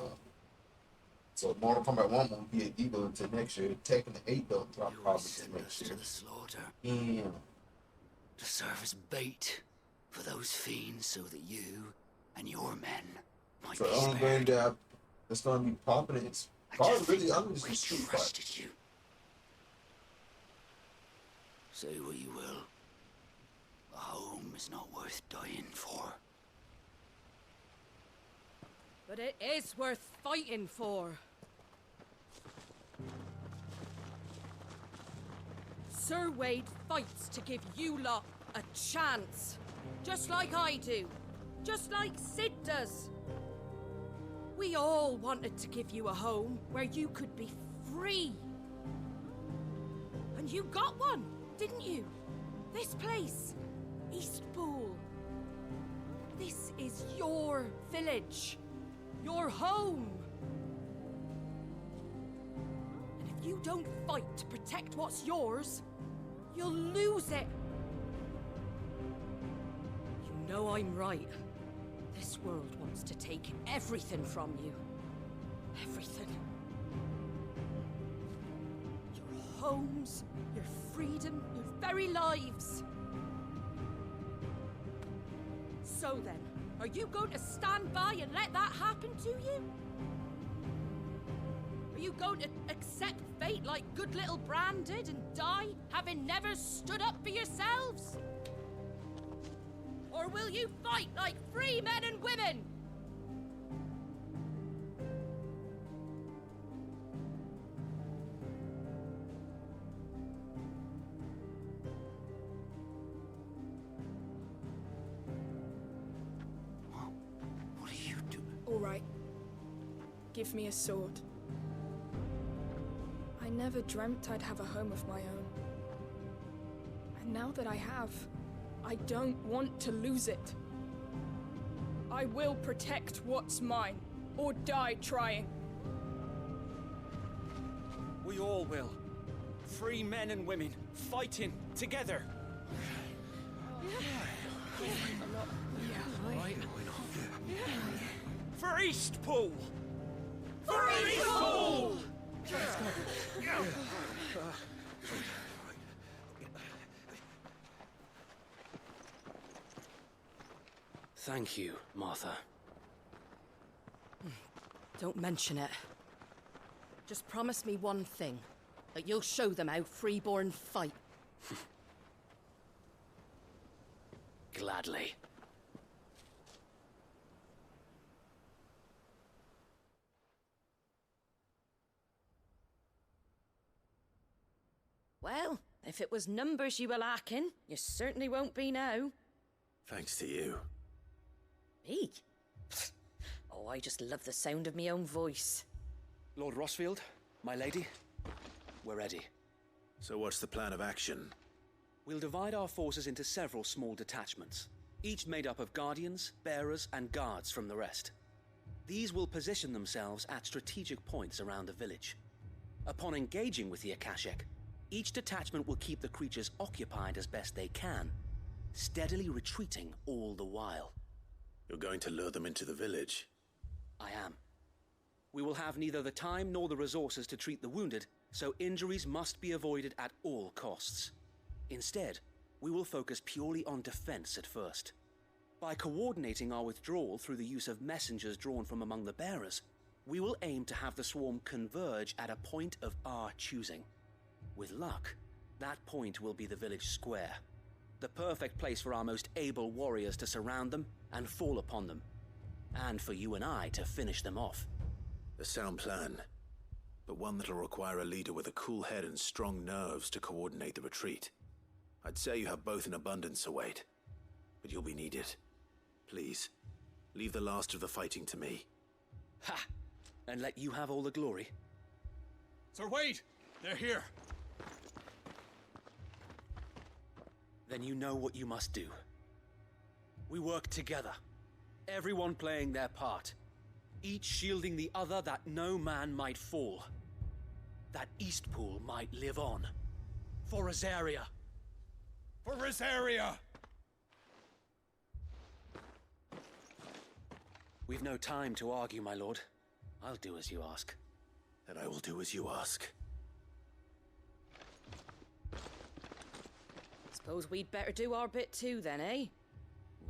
So Mortal Kombat 1 won't be at Evo until next year. Tekken 8 don't drop probably until next year. To the slaughter. Yeah. To serve as bait for those fiends so that you and your men might So be the only spared. game that's gonna be popping is probably really under the Street Fighter. Trusted you. Say what you will. A home is not worth dying for. But it is worth fighting for. Sir Wade fights to give you lot a chance. Just like I do. Just like Sid does. We all wanted to give you a home where you could be free. And you got one, didn't you? This place, Eastpool. This is your village. Your home. And if you don't fight to protect what's yours, you'll lose it. You know I'm right. This world wants to take everything from you. Everything. Your homes, your freedom, your very lives. So then, are you going to stand by and let that happen to you? Are you going to accept fate like good little Bran did and die, having never stood up for yourselves? Or will you fight like free men and women? What are you doing? All right. Give me a sword. I never dreamt I'd have a home of my own. And now that I have, I don't want to lose it. I will protect what's mine, or die trying. We all will. Free men and women, fighting together. For Eastpool! For Eastpool! Thank you, Martha. Don't mention it. Just promise me one thing. That you'll show them how freeborn fight. Gladly. Well, if it was numbers you were lacking, you certainly won't be now. Thanks to you. Me? Oh, I just love the sound of my own voice. Lord Rossfield, my lady, we're ready. So what's the plan of action? We'll divide our forces into several small detachments. each made up of guardians, bearers, and guards from the rest. These will position themselves at strategic points around the village. Upon engaging with the Akashic, each detachment will keep the creatures occupied as best they can, steadily retreating all the while. You're going to lure them into the village? I am. We will have neither the time nor the resources to treat the wounded, so injuries must be avoided at all costs. Instead, we will focus purely on defense at first. By coordinating our withdrawal through the use of messengers drawn from among the bearers, we will aim to have the swarm converge at a point of our choosing. With luck, that point will be the village square, the perfect place for our most able warriors to surround them and fall upon them, and for you and I to finish them off. A sound plan, but one that'll require a leader with a cool head and strong nerves to coordinate the retreat. I'd say you have both in abundance, Sir Wade, but you'll be needed. Please, leave the last of the fighting to me. Ha! And let you have all the glory. Sir Wade! They're here! Then you know what you must do. We work together, everyone playing their part, each shielding the other that no man might fall, that Eastpool might live on. For Rosaria! For Rosaria! We've no time to argue, my lord. I'll do as you ask. And I will do as you ask. Suppose we'd better do our bit too then, eh?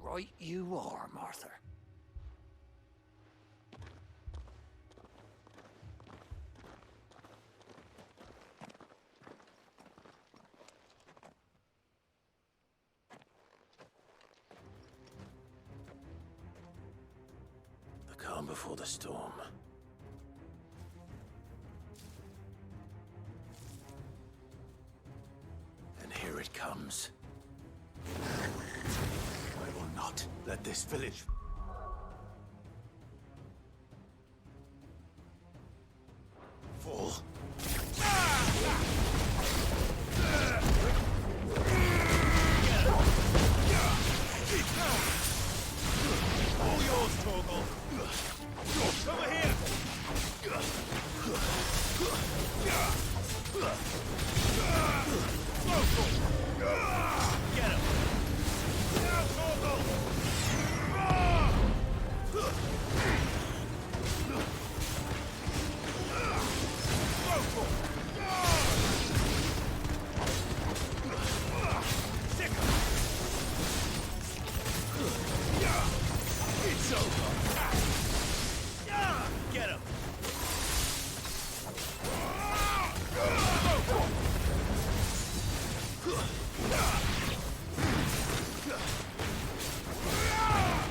Right you are, Martha. The calm before the storm. And here it comes. I will not let this village... fall. All yours, Torgal! Over here! Get him! Now, Torgal! It's over! Get him!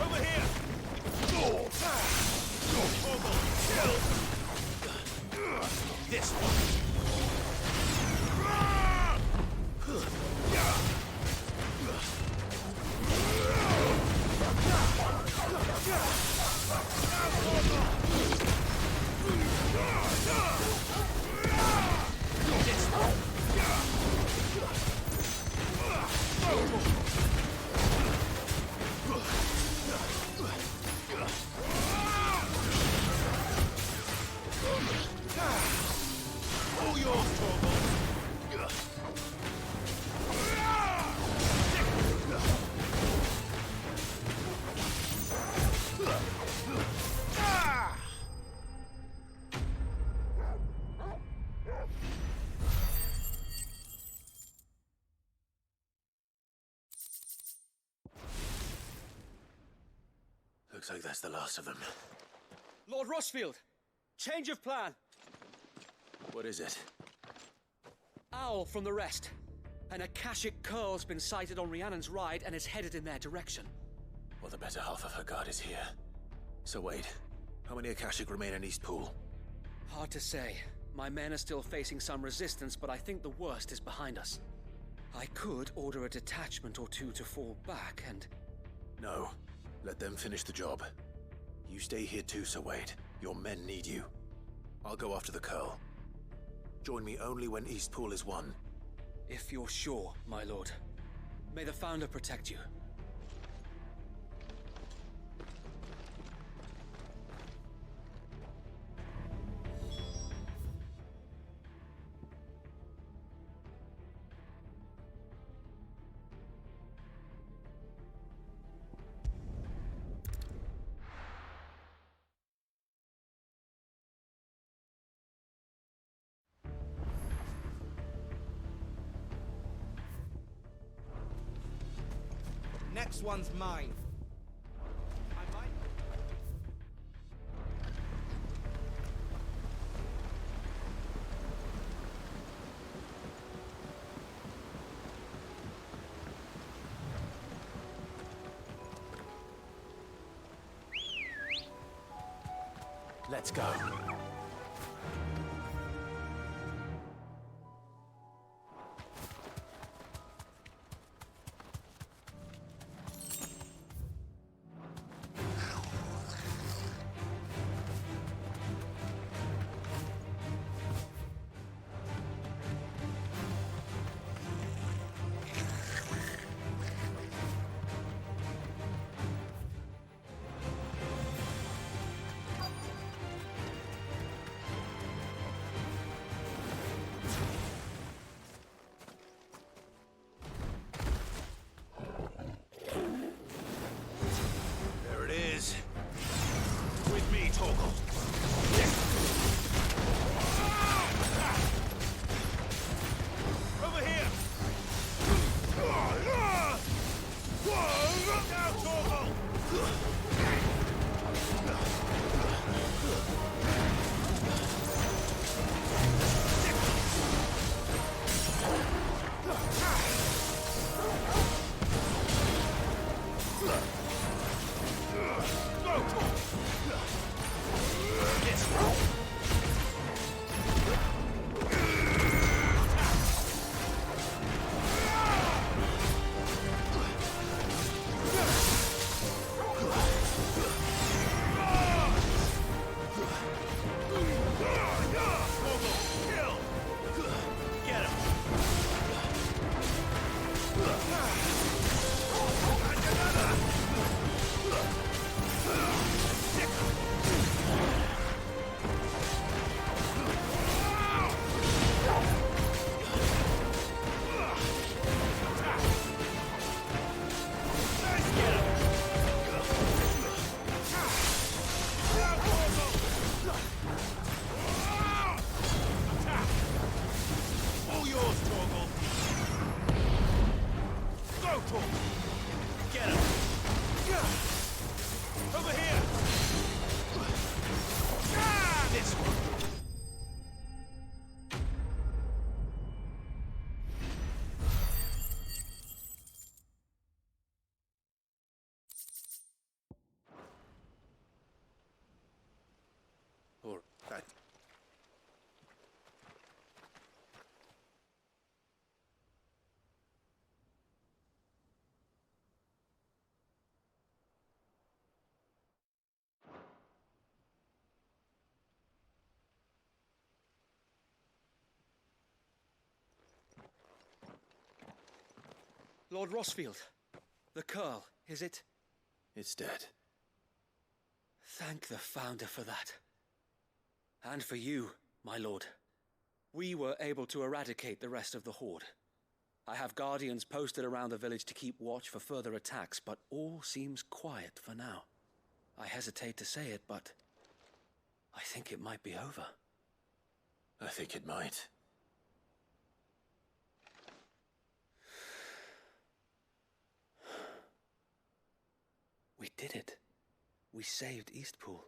Over here! This one! All yours, Torgal! Looks like that's the last of them. Lord Rossfield! Change of plan! What is it? Owl from the rest. An Akashic curl's been sighted on Rhiannon's ride and is headed in their direction. Well, the better half of her guard is here. So wait, how many Akashic remain in Eastpool? Hard to say. My men are still facing some resistance, but I think the worst is behind us. I could order a detachment or two to fall back and... No. Let them finish the job. You stay here too, Sir Wade. Your men need you. I'll go after the Curl. Join me only when Eastpool is won. If you're sure, my lord. May the Founder protect you. next one's mine. I might... Let's go. There it is. With me, Torgal. Over here! Now, Torgal! All yours, Torgal. Go, Torgal. Get him. Over here. Ah, this one. All right. Lord Rossfield, the Curl, is it? It's dead. Thank the Founder for that. And for you, my lord. We were able to eradicate the rest of the Horde. I have guardians posted around the village to keep watch for further attacks, but all seems quiet for now. I hesitate to say it, but I think it might be over. I think it might. We did it. We saved Eastpool.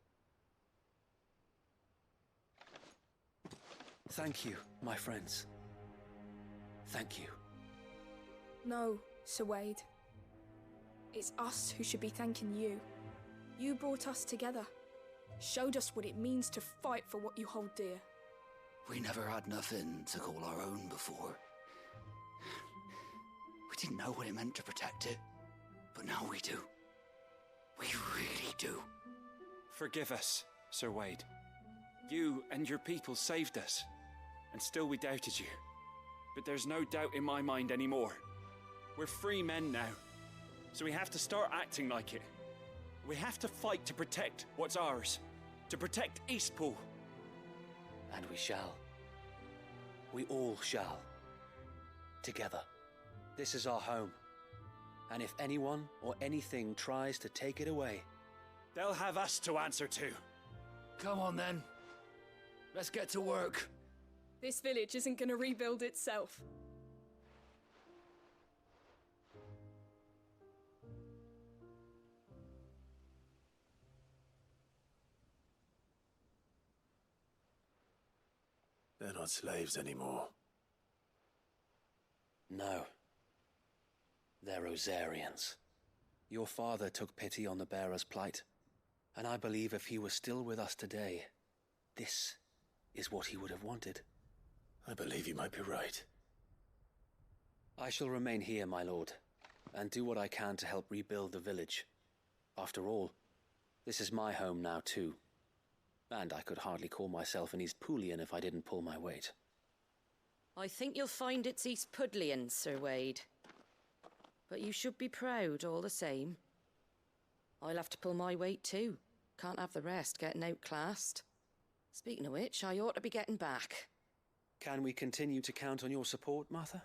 Thank you, my friends. Thank you. No, Sir Wade. It's us who should be thanking you. You brought us together. Showed us what it means to fight for what you hold dear. We never had nothing to call our own before. We didn't know what it meant to protect it, but now we do. We really do. Forgive us, Sir Wade. You and your people saved us, and still we doubted you. But there's no doubt in my mind anymore. We're free men now, so we have to start acting like it. We have to fight to protect what's ours, to protect Eastpool. And we shall. We all shall. Together. This is our home. And if anyone or anything tries to take it away, they'll have us to answer to. Come on then. Let's get to work. This village isn't gonna rebuild itself. They're not slaves anymore. No. They're Rosarians. Your father took pity on the bearer's plight, and I believe if he were still with us today, this is what he would have wanted. I believe you might be right. I shall remain here, my lord, and do what I can to help rebuild the village. After all, this is my home now too, and I could hardly call myself an East Poolian if I didn't pull my weight. I think you'll find it's East Pudlian, Sir Wade. But you should be proud all the same. I'll have to pull my weight too. Can't have the rest getting outclassed. Speaking of which, I ought to be getting back. Can we continue to count on your support, Martha?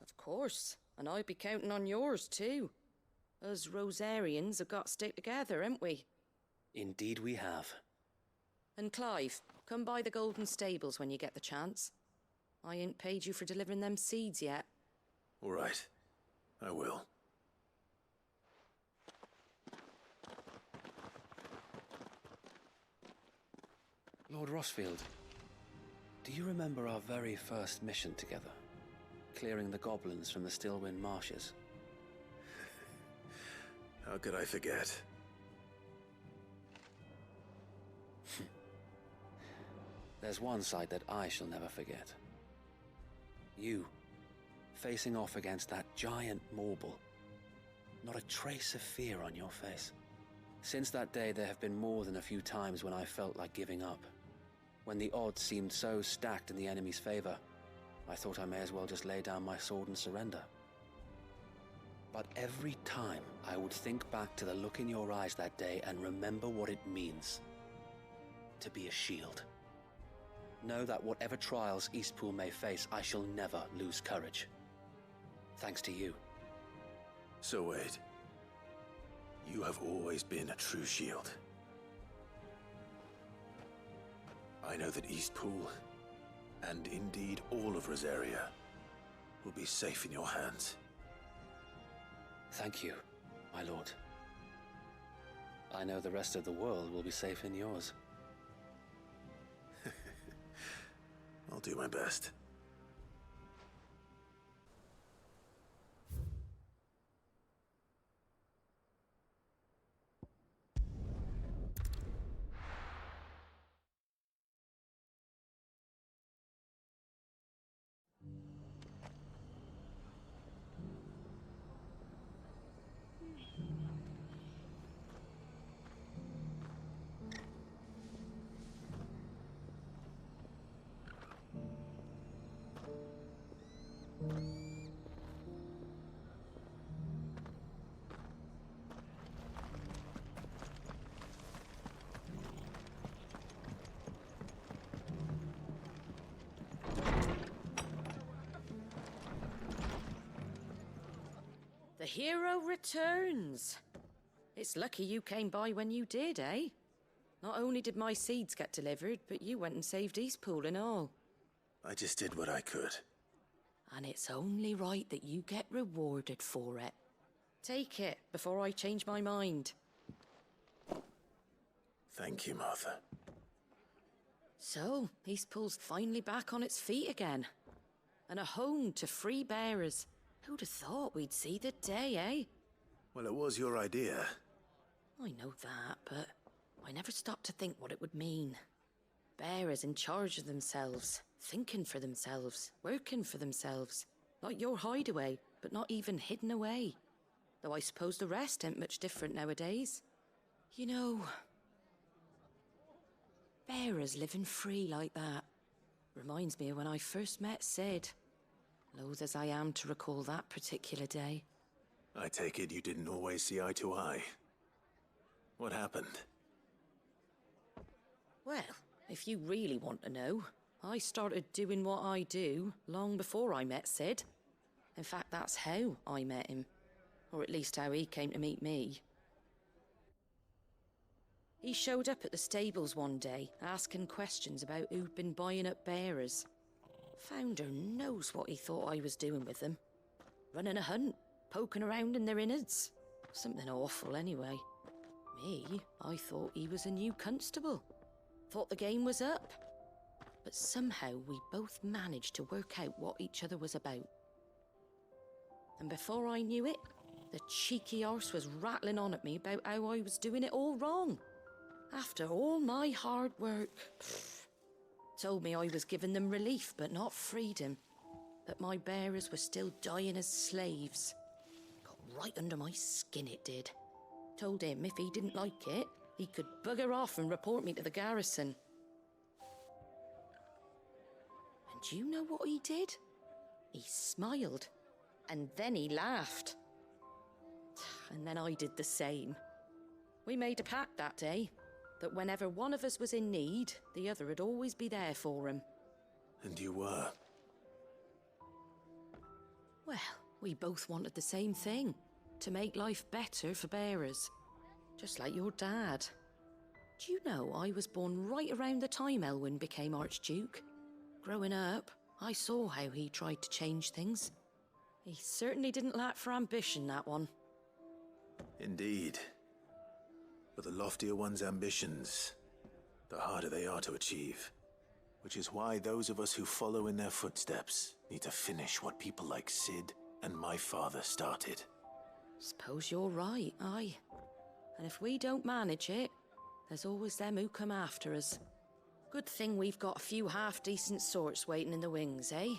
Of course, and I'd be counting on yours too. Us Rosarians have got to stick together, haven't we? Indeed we have. And Clive, come by the Golden Stables when you get the chance. I ain't paid you for delivering them seeds yet. All right, I will. Lord Rossfield, do you remember our very first mission together? Clearing the goblins from the Stillwind marshes? How could I forget? There's one sight that I shall never forget. You, facing off against that giant Morble. Not a trace of fear on your face. Since that day, there have been more than a few times when I felt like giving up. When the odds seemed so stacked in the enemy's favor, I thought I may as well just lay down my sword and surrender. But every time I would think back to the look in your eyes that day and remember what it means to be a shield. Know that whatever trials Eastpool may face, I shall never lose courage. Thanks to you. So Wade, you have always been a true shield. I know that Eastpool, and indeed all of Rosaria, will be safe in your hands. Thank you, my lord. I know the rest of the world will be safe in yours. I'll do my best. The hero returns. It's lucky you came by when you did, eh? Not only did my seeds get delivered, but you went and saved Eastpool and all. I just did what I could. And it's only right that you get rewarded for it. Take it before I change my mind. Thank you, Martha. So, Eastpool's finally back on its feet again. And a home to free bearers. Who'd have thought we'd see the day, eh? Well, it was your idea. I know that, but I never stopped to think what it would mean. Bearers in charge of themselves, thinking for themselves, working for themselves. Like your hideaway, but not even hidden away. Though I suppose the rest ain't much different nowadays. You know, bearers living free like that reminds me of when I first met Sid. Loath as I am to recall that particular day. I take it you didn't always see eye to eye. What happened? Well, if you really want to know, I started doing what I do long before I met Sid. In fact, that's how I met him. Or at least how he came to meet me. He showed up at the stables one day, asking questions about who'd been buying up bearers. Founder knows what he thought I was doing with them. Running a hunt, poking around in their innards. Something awful anyway. Me, I thought he was a new constable. Thought the game was up. but somehow we both managed to work out what each other was about. And before I knew it, the cheeky arse was rattling on at me about how I was doing it all wrong. After all my hard work. Told me I was giving them relief, but not freedom. That my bearers were still dying as slaves. Got right under my skin, it did. Told him if he didn't like it, he could bugger off and report me to the garrison. And do you know what he did? He smiled, and then he laughed. And then I did the same. We made a pact that day, that whenever one of us was in need, the other would always be there for him. And you were? Well, we both wanted the same thing, to make life better for bearers. Just like your dad. Do you know I was born right around the time Elwyn became Archduke? Growing up, I saw how he tried to change things. He certainly didn't lack for ambition, that one. Indeed. But the loftier one's ambitions, the harder they are to achieve. Which is why those of us who follow in their footsteps need to finish what people like Sid and my father started. Suppose you're right, aye. And if we don't manage it, there's always them who come after us. Good thing we've got a few half-decent sorts waiting in the wings, eh?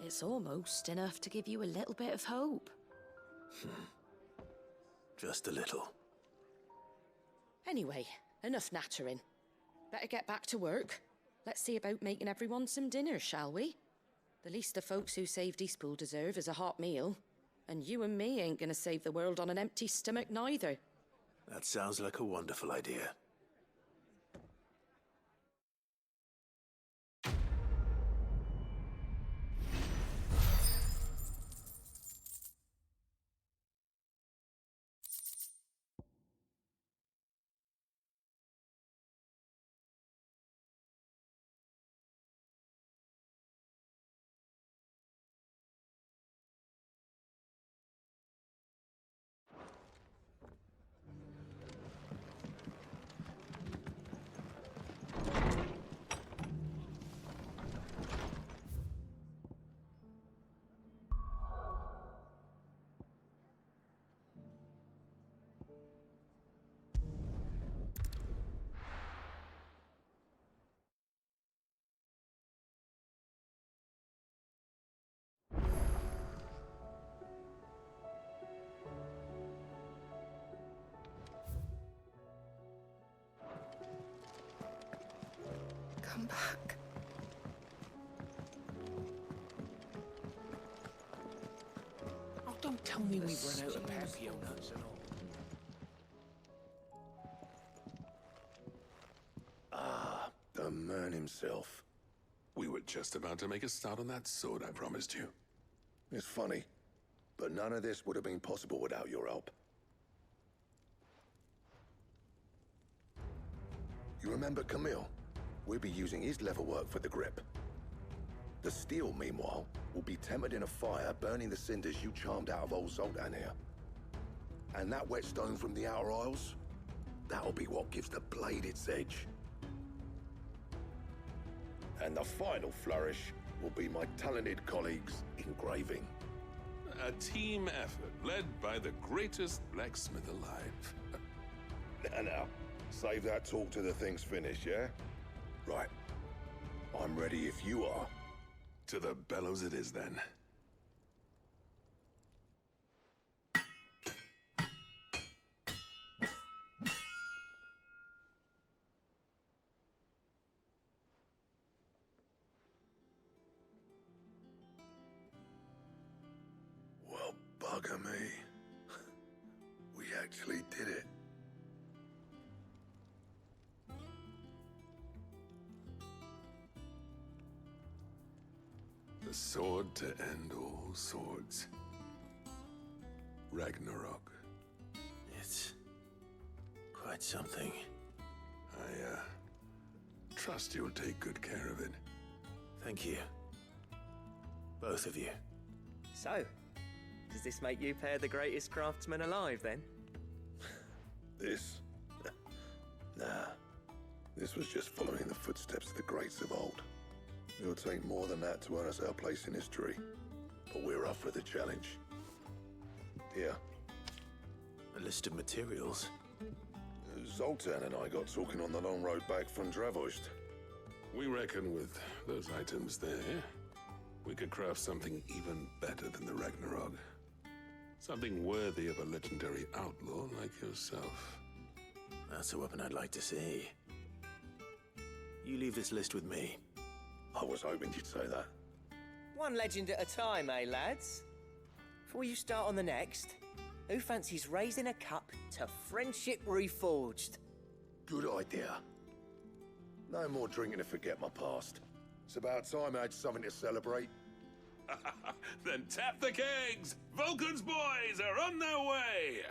It's almost enough to give you a little bit of hope. Just a little. Anyway, enough nattering. Better get back to work. Let's see about making everyone some dinner, shall we? The least the folks who saved Eastpool deserve is a hot meal. And you and me ain't gonna save the world on an empty stomach neither. That sounds like a wonderful idea. Come back. Oh, don't tell me we've run out of Papio nuts and all. Ah, the man himself. We were just about to make a start on that sword I promised you. It's funny, but none of this would have been possible without your help. You remember Camille? We'll be using his leather work for the grip. The steel, meanwhile, will be tempered in a fire, burning the cinders you charmed out of old Zoltan here. And that whetstone from the Outer Isles, that'll be what gives the blade its edge. And the final flourish will be my talented colleagues' engraving. A team effort led by the greatest blacksmith alive. Now, save that talk till the thing's finished, yeah? Right. I'm ready if you are. To the bellows it is, then. Well, bugger me. We actually did it. The sword to end all swords. Ragnarok. It's quite something. I trust you'll take good care of it. Thank you. Both of you. So, does this make you pair the greatest craftsman alive, then? This? Nah. This was just following the footsteps of the greats of old. It'll take more than that to earn us our place in history. But we're up for the challenge. Here. A list of materials. Zoltan and I got talking on the long road back from Dravost. We reckon with those items there, we could craft something even better than the Ragnarok. Something worthy of a legendary outlaw like yourself. That's a weapon I'd like to see. You leave this list with me. I was hoping you'd say that. One legend at a time, eh, lads? Before you start on the next, who fancies raising a cup to friendship reforged? Good idea. No more drinking to forget my past. It's about time I had something to celebrate. Then tap the kegs! Vulcan's boys are on their way!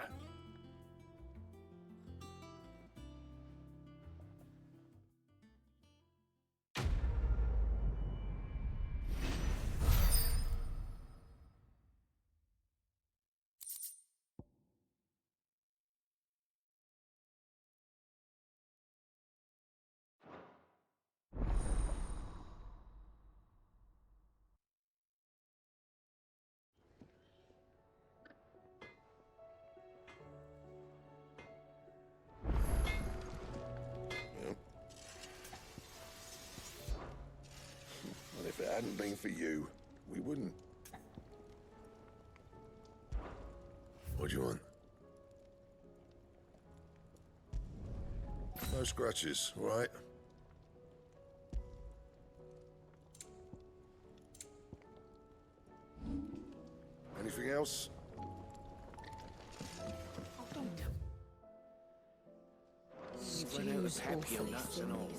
And if it hadn't been for you, we wouldn't. What do you want? No scratches, all right? Anything else? Run out of peppy on nuts and all.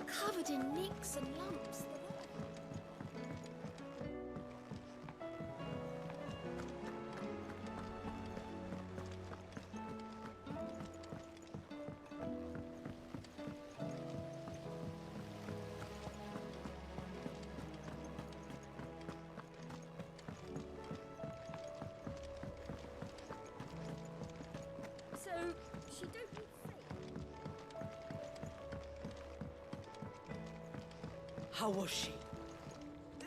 Covered in nicks and lumps. So, she don't need faith. How was she?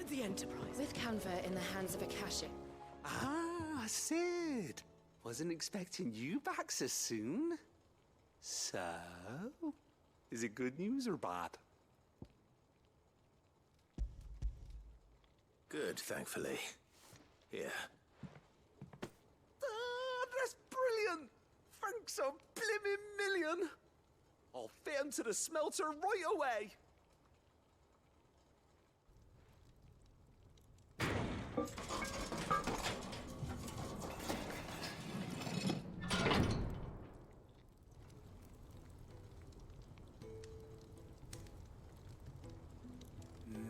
The Enterprise? With Canva in the hands of a Cashapp. Ah, Sid. Wasn't expecting you back so soon. So, is it good news or bad? Good, thankfully. Here. Ah, that's brilliant! Thanks a blimmin' million! I'll fit 'em to the smelter right away!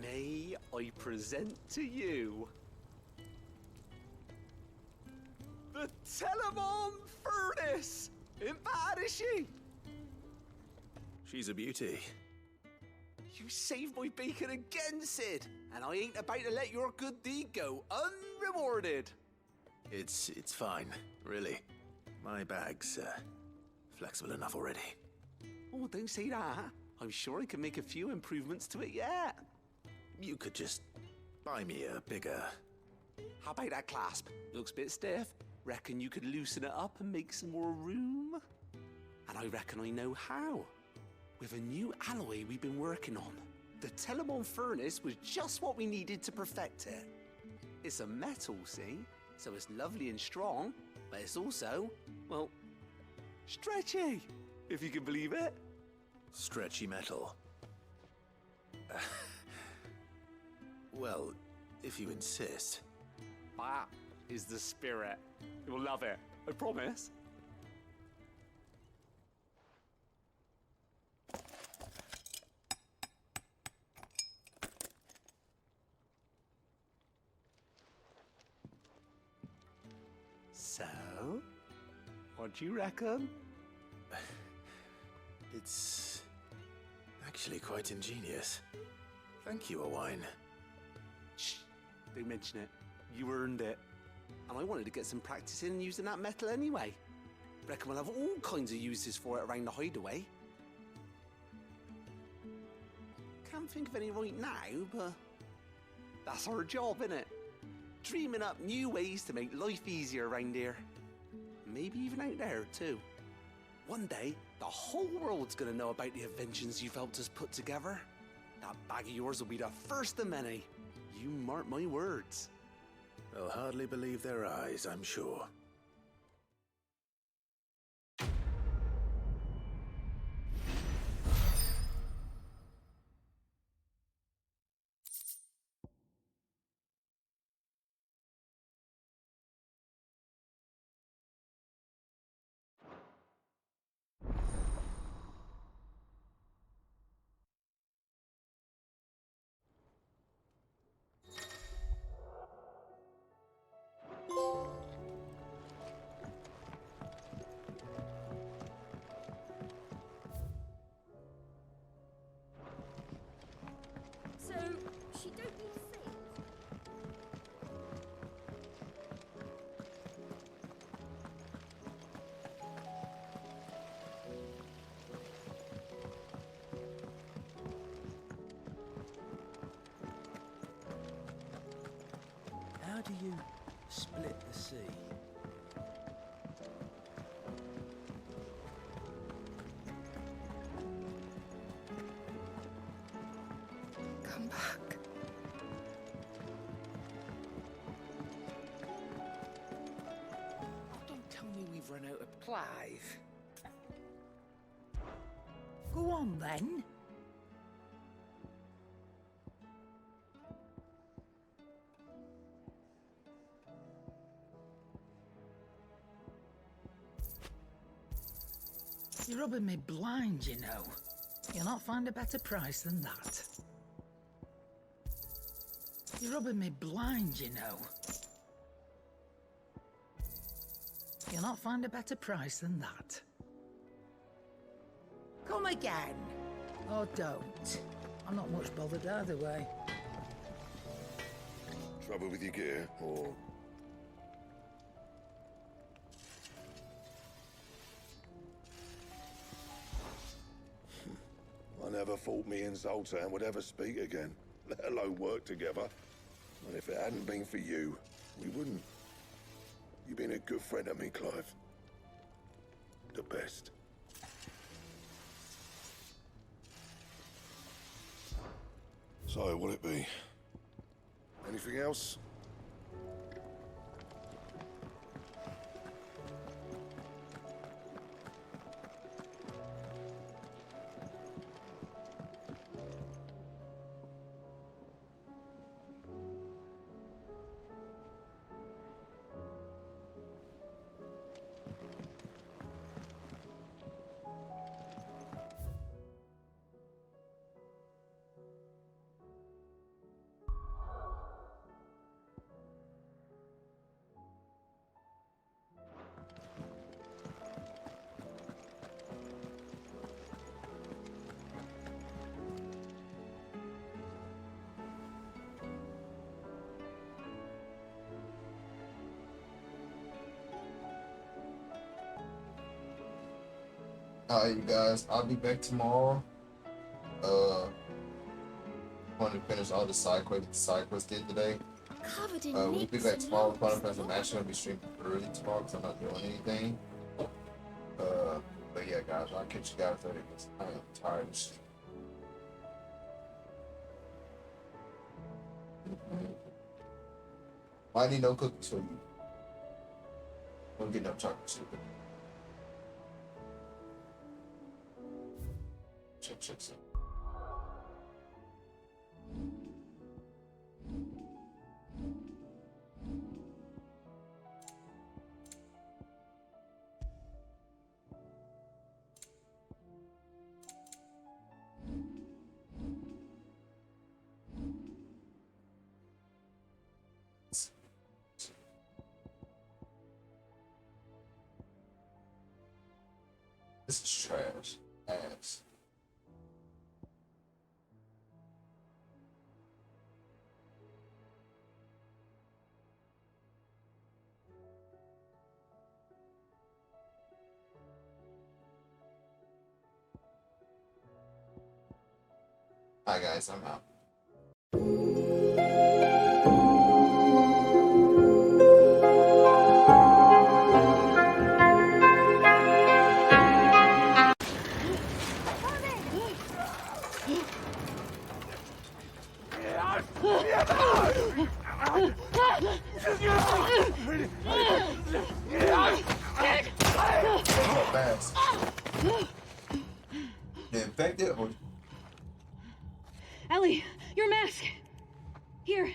May I present to you the Telemon Furnace! Ain't bad, is she? She's a beauty. You saved my bacon again, Sid, and I ain't about to let your good deed go unrewarded. It's fine, really. My bag's flexible enough already. Oh, don't say that. I'm sure I can make a few improvements to it yet. You could just buy me a bigger... How about that clasp? Looks a bit stiff. Reckon you could loosen it up and make some more room? And I reckon I know how. With a new alloy we've been working on. The Telemon Furnace was just what we needed to perfect it. It's a metal, see? So it's lovely and strong, but it's also, well, stretchy, if you can believe it. Stretchy metal. Well, if you insist. That is the spirit. You'll love it, I promise. So, what do you reckon? It's actually quite ingenious. Thank you, Owain. Shh, don't mention it. You earned it. And I wanted to get some practice in using that metal anyway. Reckon we'll have all kinds of uses for it around the hideaway. Can't think of any right now, but that's our job, innit? Dreaming up new ways to make life easier around here. Maybe even out there, too. One day, the whole world's gonna know about the inventions you've helped us put together. That bag of yours will be the first of many. You mark my words. They'll hardly believe their eyes, I'm sure. So, she don't need saved? How do you split the sea? Come back. Oh, don't tell me we've run out of Clive. Go on then. You're rubbing me blind, you know. You'll not find a better price than that. You're rubbing me blind, you know. You'll not find a better price than that. Come again. Or don't. I'm not much bothered either way. Trouble with your gear, or... I never thought me and Zoltan would ever speak again, let alone work together. And if it hadn't been for you, we wouldn't. You've been a good friend to me, Clive. The best. So, what'll it be? Anything else? Alright, you guys, I'll be back tomorrow. Want to finish all the side quests did today. Covered in We'll be nicks back and tomorrow. lumps. Final Fantasy Match. I'll be streaming early tomorrow because I'm not doing anything. But yeah, guys, I'll catch you guys later because I am tired of shit. Why need no cookies for you? Don't get no chocolate chip. Check. This is trash. Ass. Alright, guys, I'm out. Fast. The infected or Ellie, your mask. Here,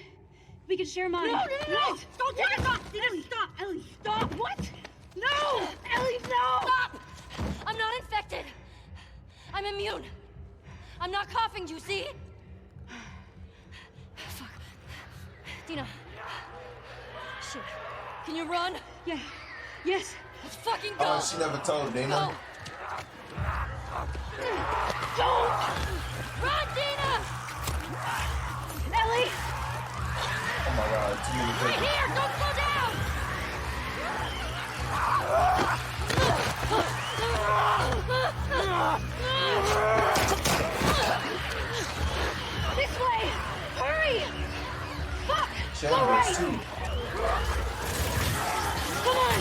we can share mine. No! Don't take it! Stop! Ellie, stop! Ellie, stop! What? No! Ellie, no! Stop! I'm not infected. I'm immune. I'm not coughing, you see? Fuck. Dina. Shit. Can you run? Yeah. Yes. Let's fucking go! oh, she never told Dina. Go. Don't! Run, Dina! Ellie! Oh my god, too many Right people. here! Don't slow down! This way! Hurry! Fuck! Shannon All was right. too. Come on!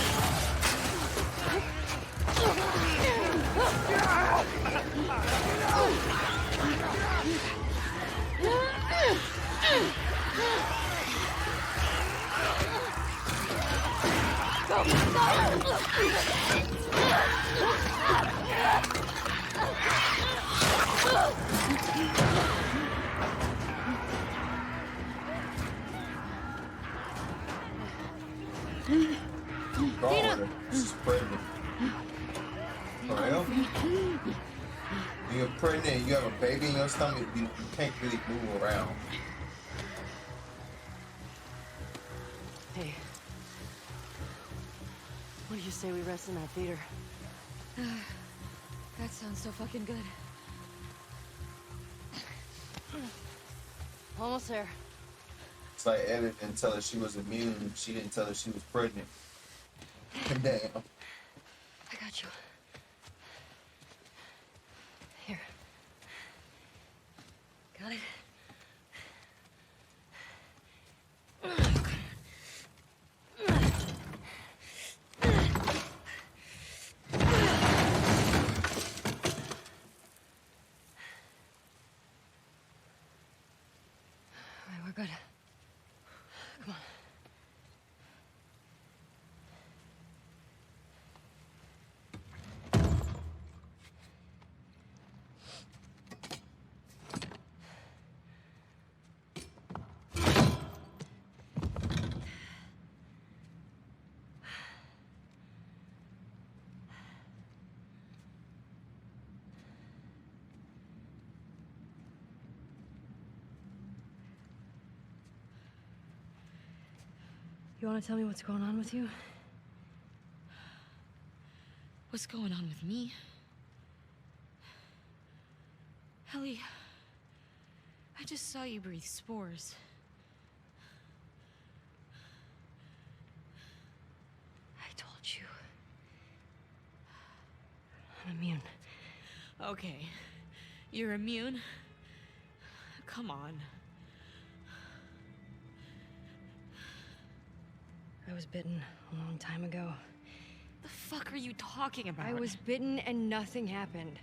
Go on with her. She's pregnant. For real? When you're pregnant and you have a baby in your stomach, you can't really move around. Hey. What do you say we rest in that theater? That sounds so fucking good. Almost there. It's like Eddie didn't tell her she was immune. She didn't tell her she was pregnant. Damn. I got you. Here. Got it? We're good. Come on. You want to tell me what's going on with you? What's going on with me? Ellie, I just saw you breathe spores. I told you. I'm immune. Okay, you're immune? Come on. I was bitten a long time ago. The fuck are you talking about? I was bitten and nothing happened.